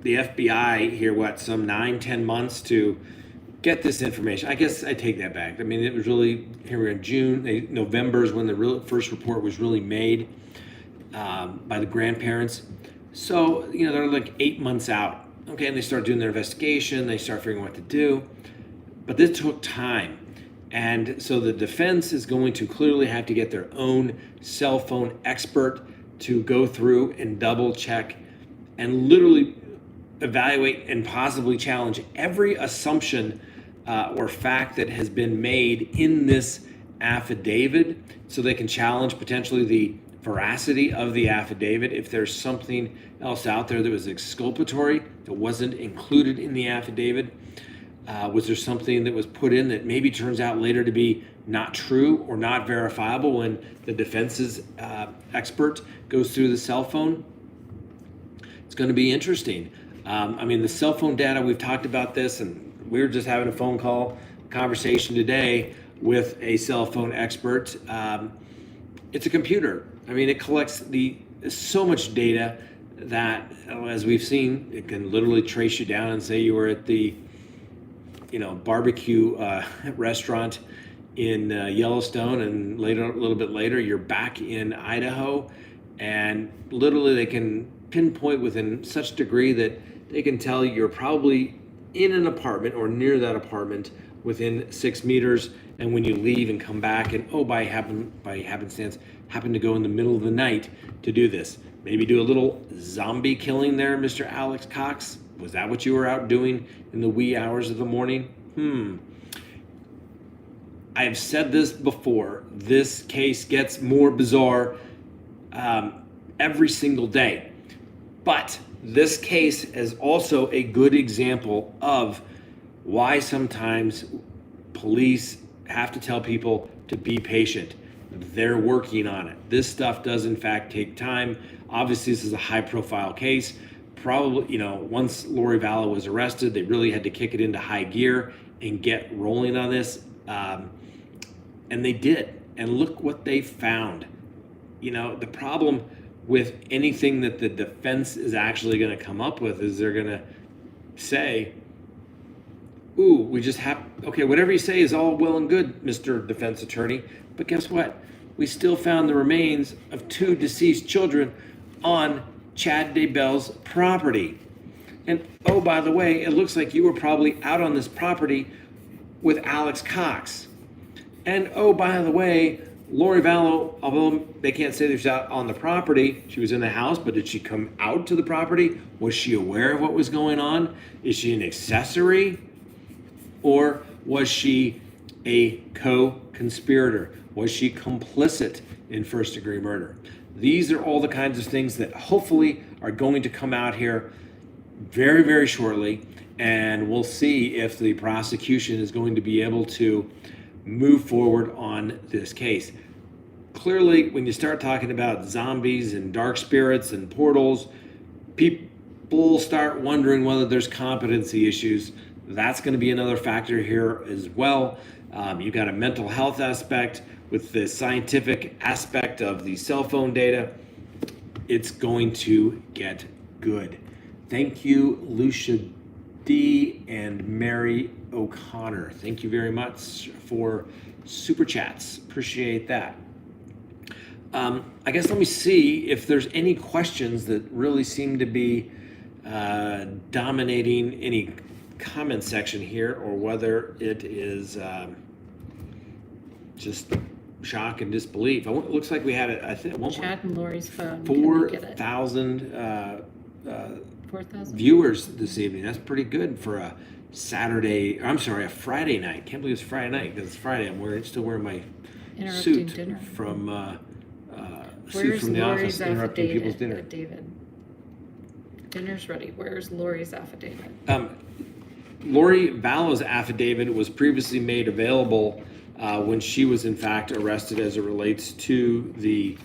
the FBI here, some 9-10 months to get this information. I guess I take that back. I mean, it was really, here we're in June, November is when the first report was really made by the grandparents. So, they're like 8 months out. Okay, and they start doing their investigation, they start figuring what to do. But this took time. And so the defense is going to clearly have to get their own cell phone expert to go through and double check and literally evaluate and possibly challenge every assumption or fact that has been made in this affidavit, so they can challenge potentially the veracity of the affidavit. If there's something else out there that was exculpatory that wasn't included in the affidavit, was there something that was put in that maybe turns out later to be not true or not verifiable when the defense's expert goes through the cell phone? It's going to be interesting. The cell phone data, we've talked about this, and we were just having a phone call conversation today with a cell phone expert. It's a computer. It collects so much data that, as we've seen, it can literally trace you down and say you were at the barbecue restaurant in Yellowstone, and a little bit later, you're back in Idaho, and literally they can pinpoint within such degree that they can tell you're probably in an apartment or near that apartment within 6 meters, and when you leave and come back, and by happenstance, happen to go in the middle of the night to do this. Maybe do a little zombie killing there, Mr. Alex Cox. Was that what you were out doing in the wee hours of the morning? I've said this before. This case gets more bizarre every single day. But this case is also a good example of why sometimes police have to tell people to be patient. They're working on it. This stuff does in fact take time. Obviously, this is a high-profile case. Probably, once Lori Vallow was arrested, they really had to kick it into high gear and get rolling on this. And they did. And look what they found. The problem with anything that the defense is actually going to come up with is they're going to say, ooh, we just have, okay, whatever you say is all well and good, Mr. Defense Attorney, but guess what? We still found the remains of 2 deceased children on Chad Daybell's property. And oh, by the way, it looks like you were probably out on this property with Alex Cox. And oh, by the way, Lori Vallow, although they can't say that she was out on the property, she was in the house, but did she come out to the property? Was she aware of what was going on? Is she an accessory? Or was she a co-conspirator? Was she complicit in first-degree murder? These are all the kinds of things that hopefully are going to come out here very, very shortly, and we'll see if the prosecution is going to be able to move forward on this case. Clearly, when you start talking about zombies and dark spirits and portals, people start wondering whether there's competency issues. That's going to be another factor here as well. You've got a mental health aspect with the scientific aspect of the cell phone data. It's going to get good. Thank you, Lucia D. and Mary O'Connor. Thank you very much for super chats. Appreciate that. I guess let me see if there's any questions that really seem to be dominating any comment section here, or whether it is just shock and disbelief. It looks like we had I think at one point Chad and Lori's phone. 4,000 4,000 viewers this evening. That's pretty good for a Friday night. Can't believe it's Friday night because it's Friday. I'm still wearing my Interrupting suit dinner. from Where's the Lori's office, interrupting people's dinner. David? Dinner's ready. Where's Lori's affidavit? Lori Vallow's affidavit was previously made available when she was in fact arrested as it relates to the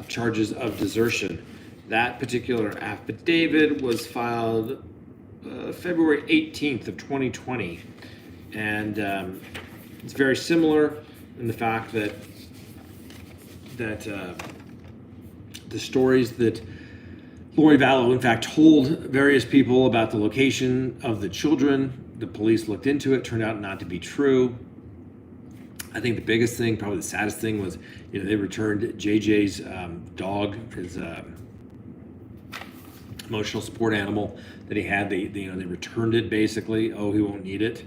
charges of desertion. That particular affidavit was filed February 18th of 2020. And it's very similar in the fact that the stories that Lori Vallow, in fact, told various people about the location of the children. The police looked into it, turned out not to be true. I think the biggest thing, probably the saddest thing, was they returned JJ's dog, his emotional support animal that he had. They returned it basically. Oh, he won't need it.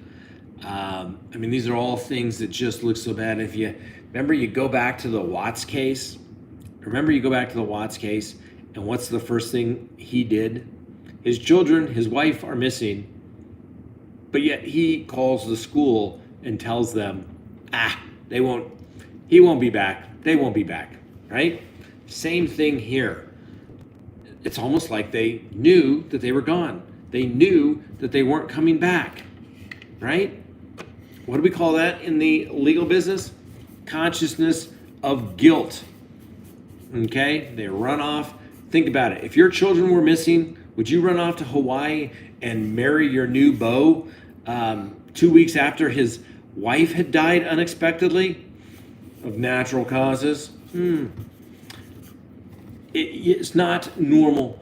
These are all things that just look so bad. If you remember, you go back to the Watts case. And what's the first thing he did? His children, his wife are missing, but yet he calls the school and tells them, he won't be back. They won't be back, right? Same thing here. It's almost like they knew that they were gone. They knew that they weren't coming back, right? What do we call that in the legal business? Consciousness of guilt. Okay, they run off. Think about it. If your children were missing, would you run off to Hawaii and marry your new beau 2 weeks after his wife had died unexpectedly of natural causes? It's not normal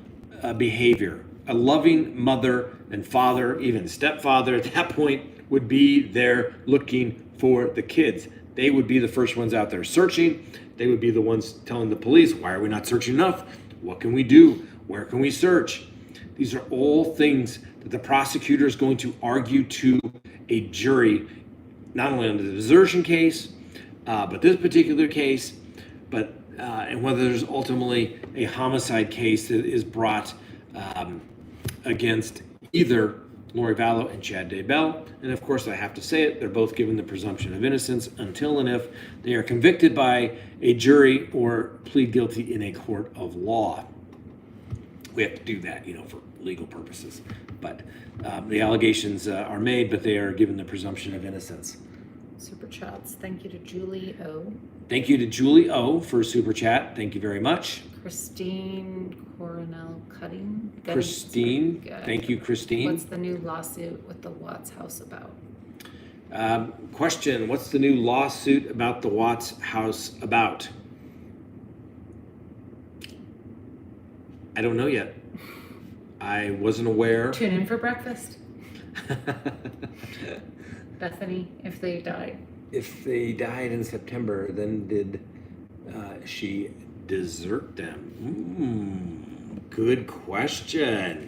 behavior. A loving mother and father, even stepfather at that point, would be there looking for the kids. They would be the first ones out there searching. They would be the ones telling the police, why are we not searching enough? What can we do? Where can we search? These are all things that the prosecutor is going to argue to a jury, not only on the desertion case, but this particular case, and whether there's ultimately a homicide case that is brought against either Lori Vallow and Chad Daybell. And of course, I have to say it, they're both given the presumption of innocence until and if they are convicted by a jury or plead guilty in a court of law. We have to do that, for legal purposes. But the allegations are made, but they are given the presumption of innocence. Super chats. Thank you to Julie O. Thank you to Julie O for super chat. Thank you very much. Christine Coronel Cutting. Christine, thank you, Christine. What's the new lawsuit with the Watts house about? Question, what's the new lawsuit about the Watts house about? I don't know yet. I wasn't aware. Tune in for breakfast. Bethany, if they died. If they died in September, then did she desert them? Good question.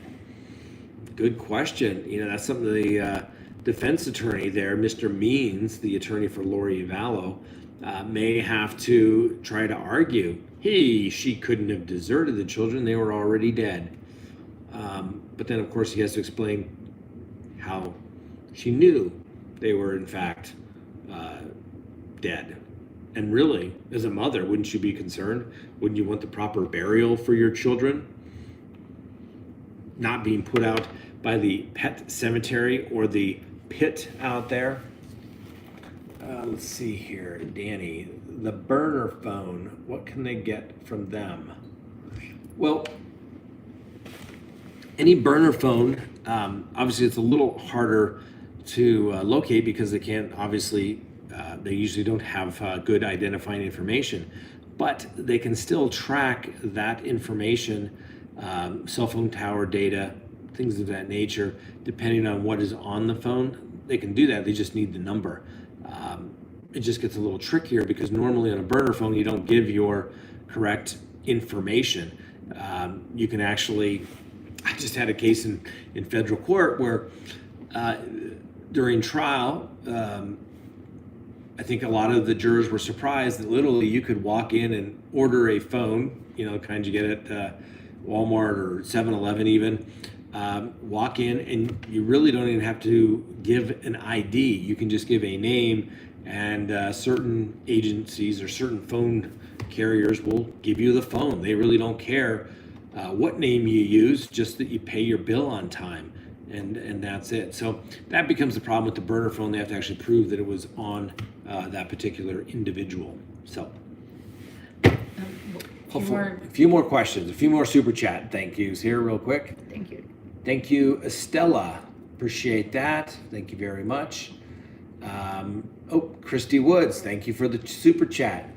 Good question. You know, that's something the defense attorney there, Mr. Means, the attorney for Lori Vallow, may have to try to argue. She couldn't have deserted the children. They were already dead. But then, of course, he has to explain how she knew they were, in fact, dead. And really, as a mother, wouldn't you be concerned? Wouldn't you want the proper burial for your children? Not being put out by the pet cemetery or the pit out there. Let's see here, Danny. The burner phone, what can they get from them? Well, any burner phone, obviously it's a little harder to locate because they can't, obviously, they usually don't have good identifying information, but they can still track that information, cell phone tower data, things of that nature, depending on what is on the phone. They can do that, they just need the number. It just gets a little trickier because normally on a burner phone, you don't give your correct information. You can actually, I just had a case in federal court where during trial, I think a lot of the jurors were surprised that literally you could walk in and order a phone, you know, kind you get at Walmart or 7-Eleven even, walk in and you really don't even have to give an ID. You can just give a name, and certain agencies or certain phone carriers will give you the phone. They really don't care what name you use, just that you pay your bill on time, and that's it. So that becomes the problem with the burner phone. They have to actually prove that it was on that particular individual. So hopefully a few more questions, a few more super chat thank yous here real quick. Thank you. Thank you, Estella. Appreciate that. Thank you very much. Christy Woods, thank you for the super chat.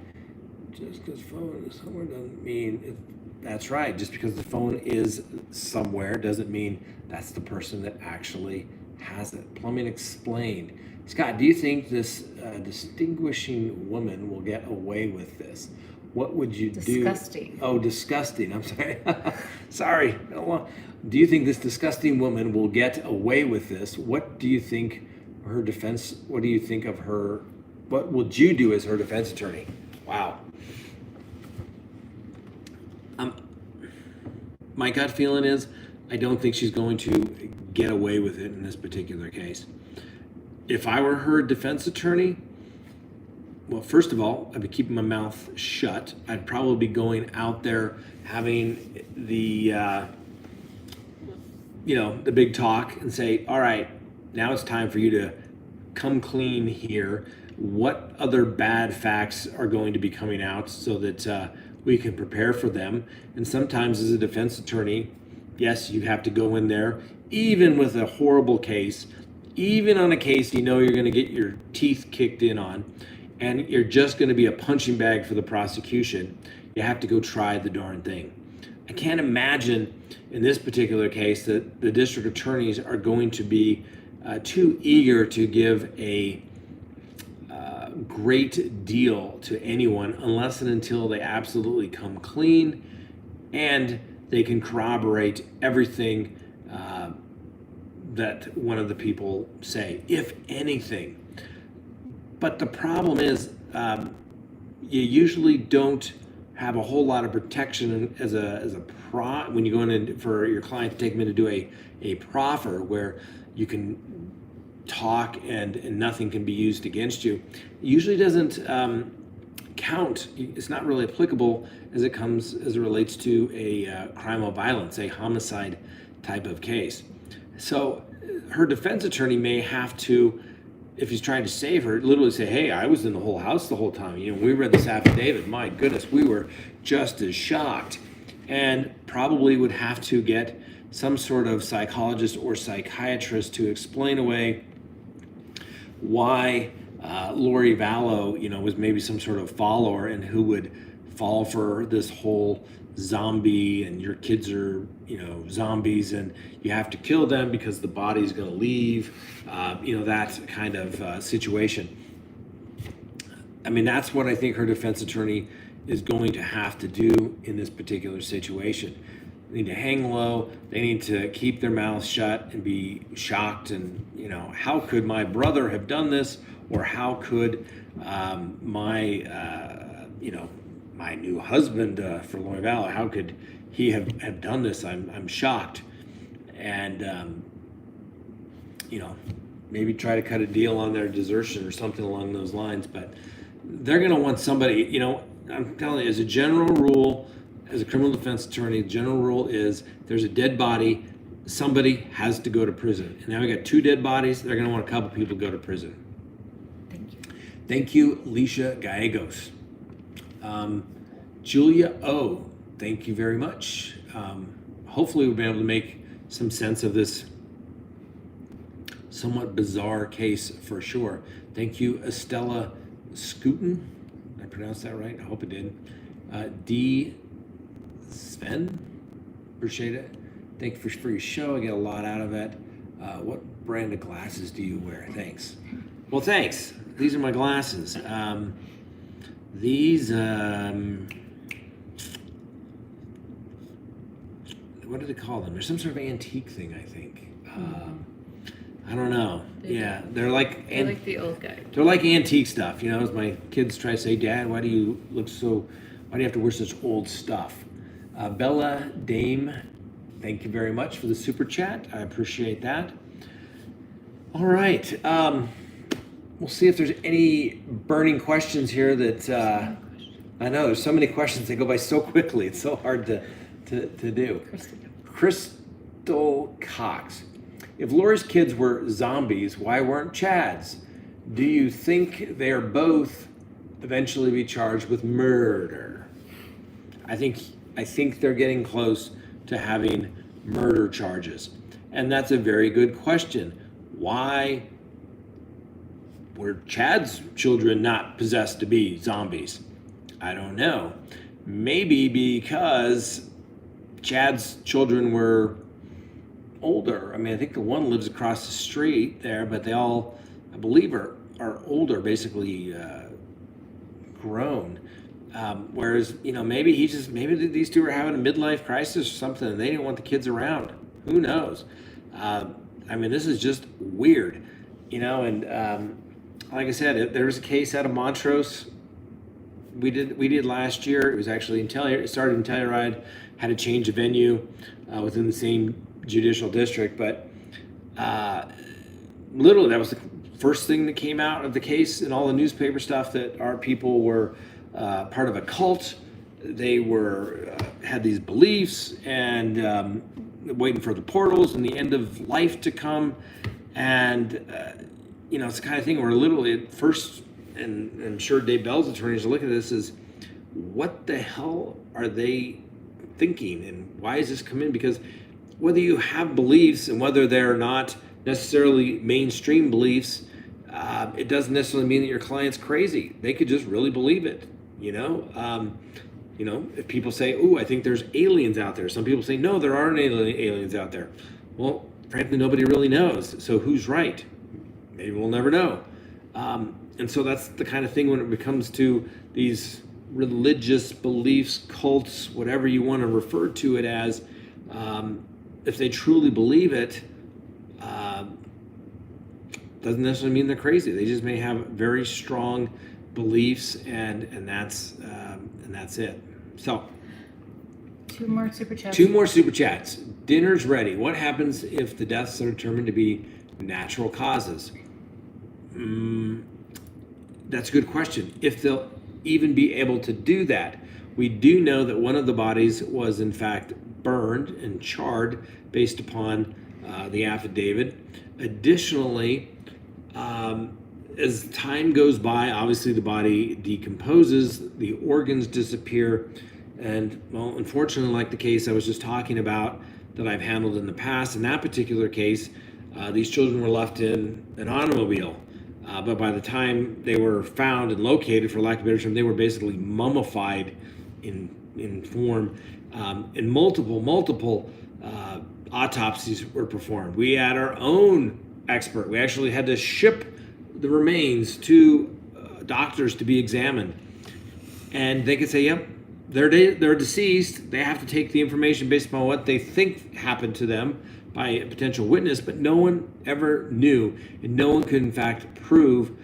Just because phone is somewhere doesn't mean that's right. Just because the phone is somewhere doesn't mean that's the person that actually has it. Plumbing Explained. Scott, do you think this distinguishing woman will get away with this? What would you do? Disgusting. Oh, disgusting. I'm sorry. Sorry. Do you think this disgusting woman will get away with this? What do you think her defense, what do you think of her? What would you do as her defense attorney? Wow. My gut feeling is I don't think she's going to get away with it in this particular case. If I were her defense attorney, well, first of all, I'd be keeping my mouth shut. I'd probably be going out there having the, the big talk and say, all right, now it's time for you to come clean here. What other bad facts are going to be coming out so that we can prepare for them? And sometimes as a defense attorney, yes, you have to go in there, even with a horrible case, even on a case you know you're going to get your teeth kicked in on, and you're just going to be a punching bag for the prosecution. You have to go try the darn thing. I can't imagine in this particular case that the district attorneys are going to be too eager to give a great deal to anyone unless and until they absolutely come clean and they can corroborate everything that one of the people say, if anything. But the problem is you usually don't have a whole lot of protection as a when you go in for your client to take them in to do a proffer where you can talk and nothing can be used against you. It usually doesn't count. It's not really applicable as it relates to a crime of violence, a homicide type of case. So her defense attorney may have to if he's trying to save her, literally say, hey, I was in the whole house the whole time. We read this affidavit. My goodness, we were just as shocked. And probably would have to get some sort of psychologist or psychiatrist to explain away why Lori Vallow, was maybe some sort of follower and who would fall for this whole zombie and your kids are, zombies and you have to kill them because the body's going to leave, that kind of situation. I mean, that's what I think her defense attorney is going to have to do in this particular situation. They need to hang low. They need to keep their mouths shut and be shocked. And, how could my brother have done this? Or how could my new husband for Lori Vallow, how could he have done this? I'm shocked. And, maybe try to cut a deal on their desertion or something along those lines. But they're going to want somebody, I'm telling you, as a general rule, as a criminal defense attorney, the general rule is there's a dead body, somebody has to go to prison. And now we got 2 dead bodies, they're going to want a couple people to go to prison. Thank you. Thank you, Alicia Gallegos. Julia O, thank you very much. Hopefully we'll be able to make some sense of this somewhat bizarre case for sure. Thank you, Estella Scooten. Did I pronounce that right? I hope it did. D. Sven, appreciate it. Thank you for your show. I get a lot out of it. What brand of glasses do you wear? Thanks. Well, thanks. These are my glasses. These, what do they call them? There's some sort of antique thing, I think. I don't know. They're like the old guy. They're like antique stuff. As my kids try to say, Dad, why do you have to wear such old stuff? Bella Dame, thank you very much for the super chat. I appreciate that. All right. We'll see if there's any burning questions here that I know there's so many questions. They go by so quickly. It's so hard to do. Crystal Cox. If Lori's kids were zombies, why weren't Chad's? Do you think they're both eventually be charged with murder? I think they're getting close to having murder charges. And that's a very good question. Why were Chad's children not possessed to be zombies? I don't know. Maybe because Chad's children were older. I mean, I think the one lives across the street there, but they all, I believe, are older, basically grown. Whereas, maybe these two were having a midlife crisis or something, and they didn't want the kids around. Who knows? This is just weird, And like I said, there was a case out of Montrose. We did last year. It was actually it started in Telluride, had to change the venue within the same judicial district, but literally that was the first thing that came out of the case and all the newspaper stuff, that our people were part of a cult. They had these beliefs and waiting for the portals and the end of life to come. And it's the kind of thing where literally at first, and I'm sure Daybell's attorneys are looking at this as, what the hell are they thinking and why is this coming? Because whether you have beliefs and whether they're not necessarily mainstream beliefs, it doesn't necessarily mean that your client's crazy. They could just really believe it. If people say, "Oh, I think there's aliens out there," some people say, "No, there aren't aliens out there." Well, frankly, nobody really knows. So who's right? Maybe we'll never know. And so that's the kind of thing when it comes to these religious beliefs, cults, whatever you want to refer to it as. If they truly believe it, doesn't necessarily mean they're crazy. They just may have very strong beliefs, and that's it. So, Two more super chats. Dinner's ready. What happens if the deaths are determined to be natural causes? That's a good question. If they'll even be able to do that. We do know that one of the bodies was in fact burned and charred based upon the affidavit. Additionally, as time goes by, obviously the body decomposes, the organs disappear, and well, unfortunately, like the case I was just talking about that I've handled in the past, in that particular case, these children were left in an automobile. But by the time they were found and located, for lack of a better term, they were basically mummified in form. And multiple autopsies were performed. We had our own expert. We actually had to ship the remains to doctors to be examined. And they could say, yep, they're deceased. They have to take the information based upon what they think happened to them by a potential witness, but no one ever knew, and no one could in fact prove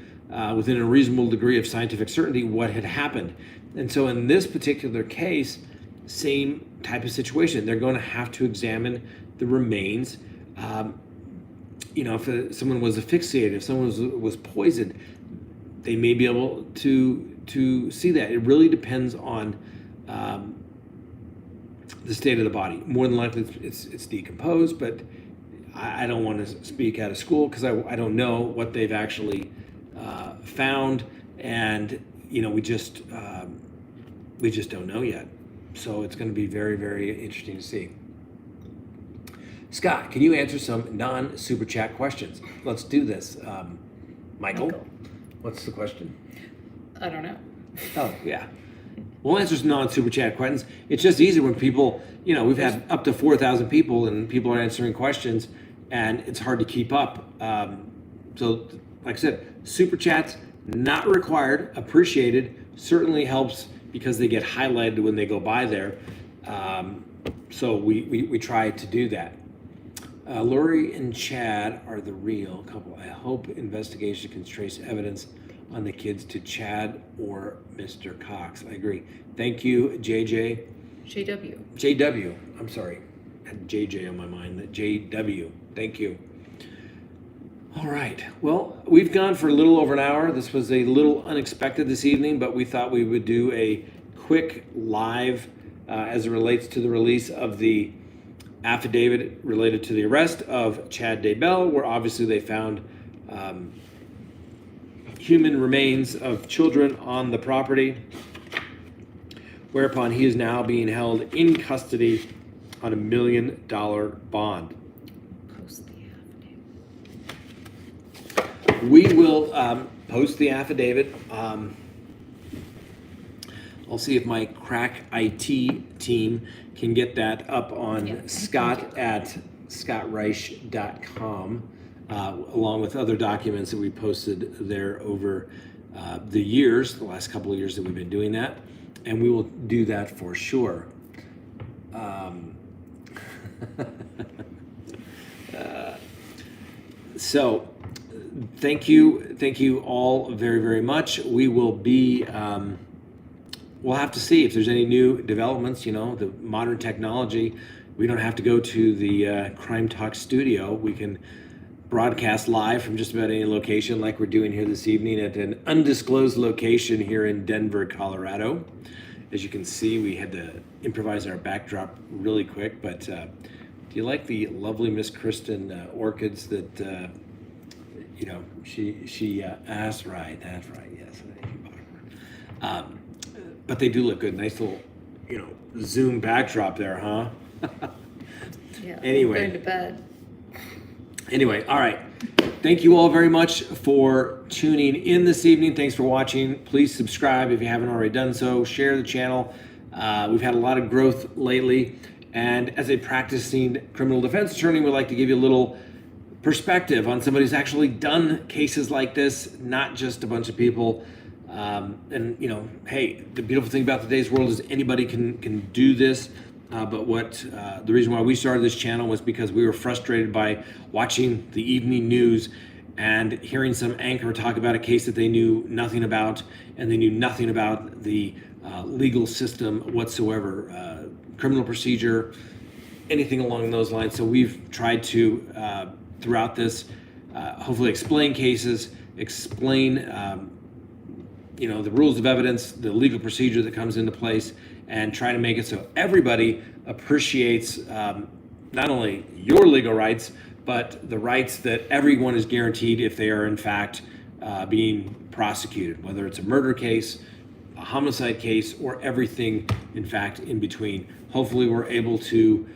within a reasonable degree of scientific certainty what had happened. And so in this particular case, same type of situation. They're going to have to examine the remains. If someone was asphyxiated, if someone was poisoned, they may be able to see that. It really depends on the state of the body. More than likely, it's decomposed, but I don't want to speak out of school because I don't know what they've actually found, and we just don't know yet. So it's going to be very, very interesting to see. Scott, can you answer some non-super chat questions? Let's do this. Michael, what's the question? I don't know. Oh, yeah. We'll answer some non-super chat questions. It's just easy when people, we've had up to 4,000 people and people are answering questions and it's hard to keep up. So, like I said, super chats, not required, appreciated, certainly helps because they get highlighted when they go by there. So we try to do that. Lori and Chad are the real couple. I hope investigation can trace evidence on the kids to Chad or Mr. Cox. I agree. Thank you, JJ. JW. I'm sorry. I had JJ on my mind. JW. Thank you. All right. Well, we've gone for a little over an hour. This was a little unexpected this evening, but we thought we would do a quick live as it relates to the release of the affidavit related to the arrest of Chad Daybell, where obviously they found human remains of children on the property, whereupon he is now being held in custody on $1 million bond. Post the affidavit. We will post the affidavit. I'll see if my crack IT team can get that up on Scott at ScottReisch.com. Along with other documents that we posted there over the years, the last couple of years that we've been doing that, and we will do that for sure. So thank you all very, very much. We will be, we'll have to see if there's any new developments, the modern technology. We don't have to go to the Crime Talk studio. We can broadcast live from just about any location like we're doing here this evening at an undisclosed location here in Denver, Colorado. As you can see, we had to improvise our backdrop really quick, but do you like the lovely Miss Kristen orchids that, she that's right, yes. But they do look good. Nice little, Zoom backdrop there, huh? Yeah. Anyway. Going to bed. Anyway, all right. Thank you all very much for tuning in this evening. Thanks for watching. Please subscribe if you haven't already done so. Share the channel. We've had a lot of growth lately. And as a practicing criminal defense attorney, we'd like to give you a little perspective on somebody who's actually done cases like this, not just a bunch of people. Hey, the beautiful thing about today's world is anybody can do this. But the reason why we started this channel was because we were frustrated by watching the evening news and hearing some anchor talk about a case that they knew nothing about, and they knew nothing about the legal system whatsoever, criminal procedure, anything along those lines. So we've tried to, throughout this, hopefully explain cases, explain the rules of evidence, the legal procedure that comes into place, and try to make it so everybody appreciates not only your legal rights, but the rights that everyone is guaranteed if they are in fact being prosecuted, whether it's a murder case, a homicide case, or everything, in fact, in between. Hopefully we're able to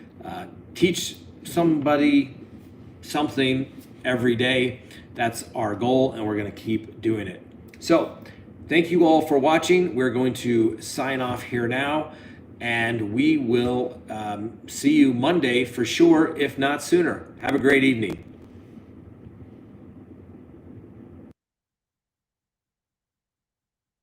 teach somebody something every day. That's our goal, and we're going to keep doing it. So thank you all for watching. We're going to sign off here now, and we will see you Monday for sure, if not sooner. Have a great evening.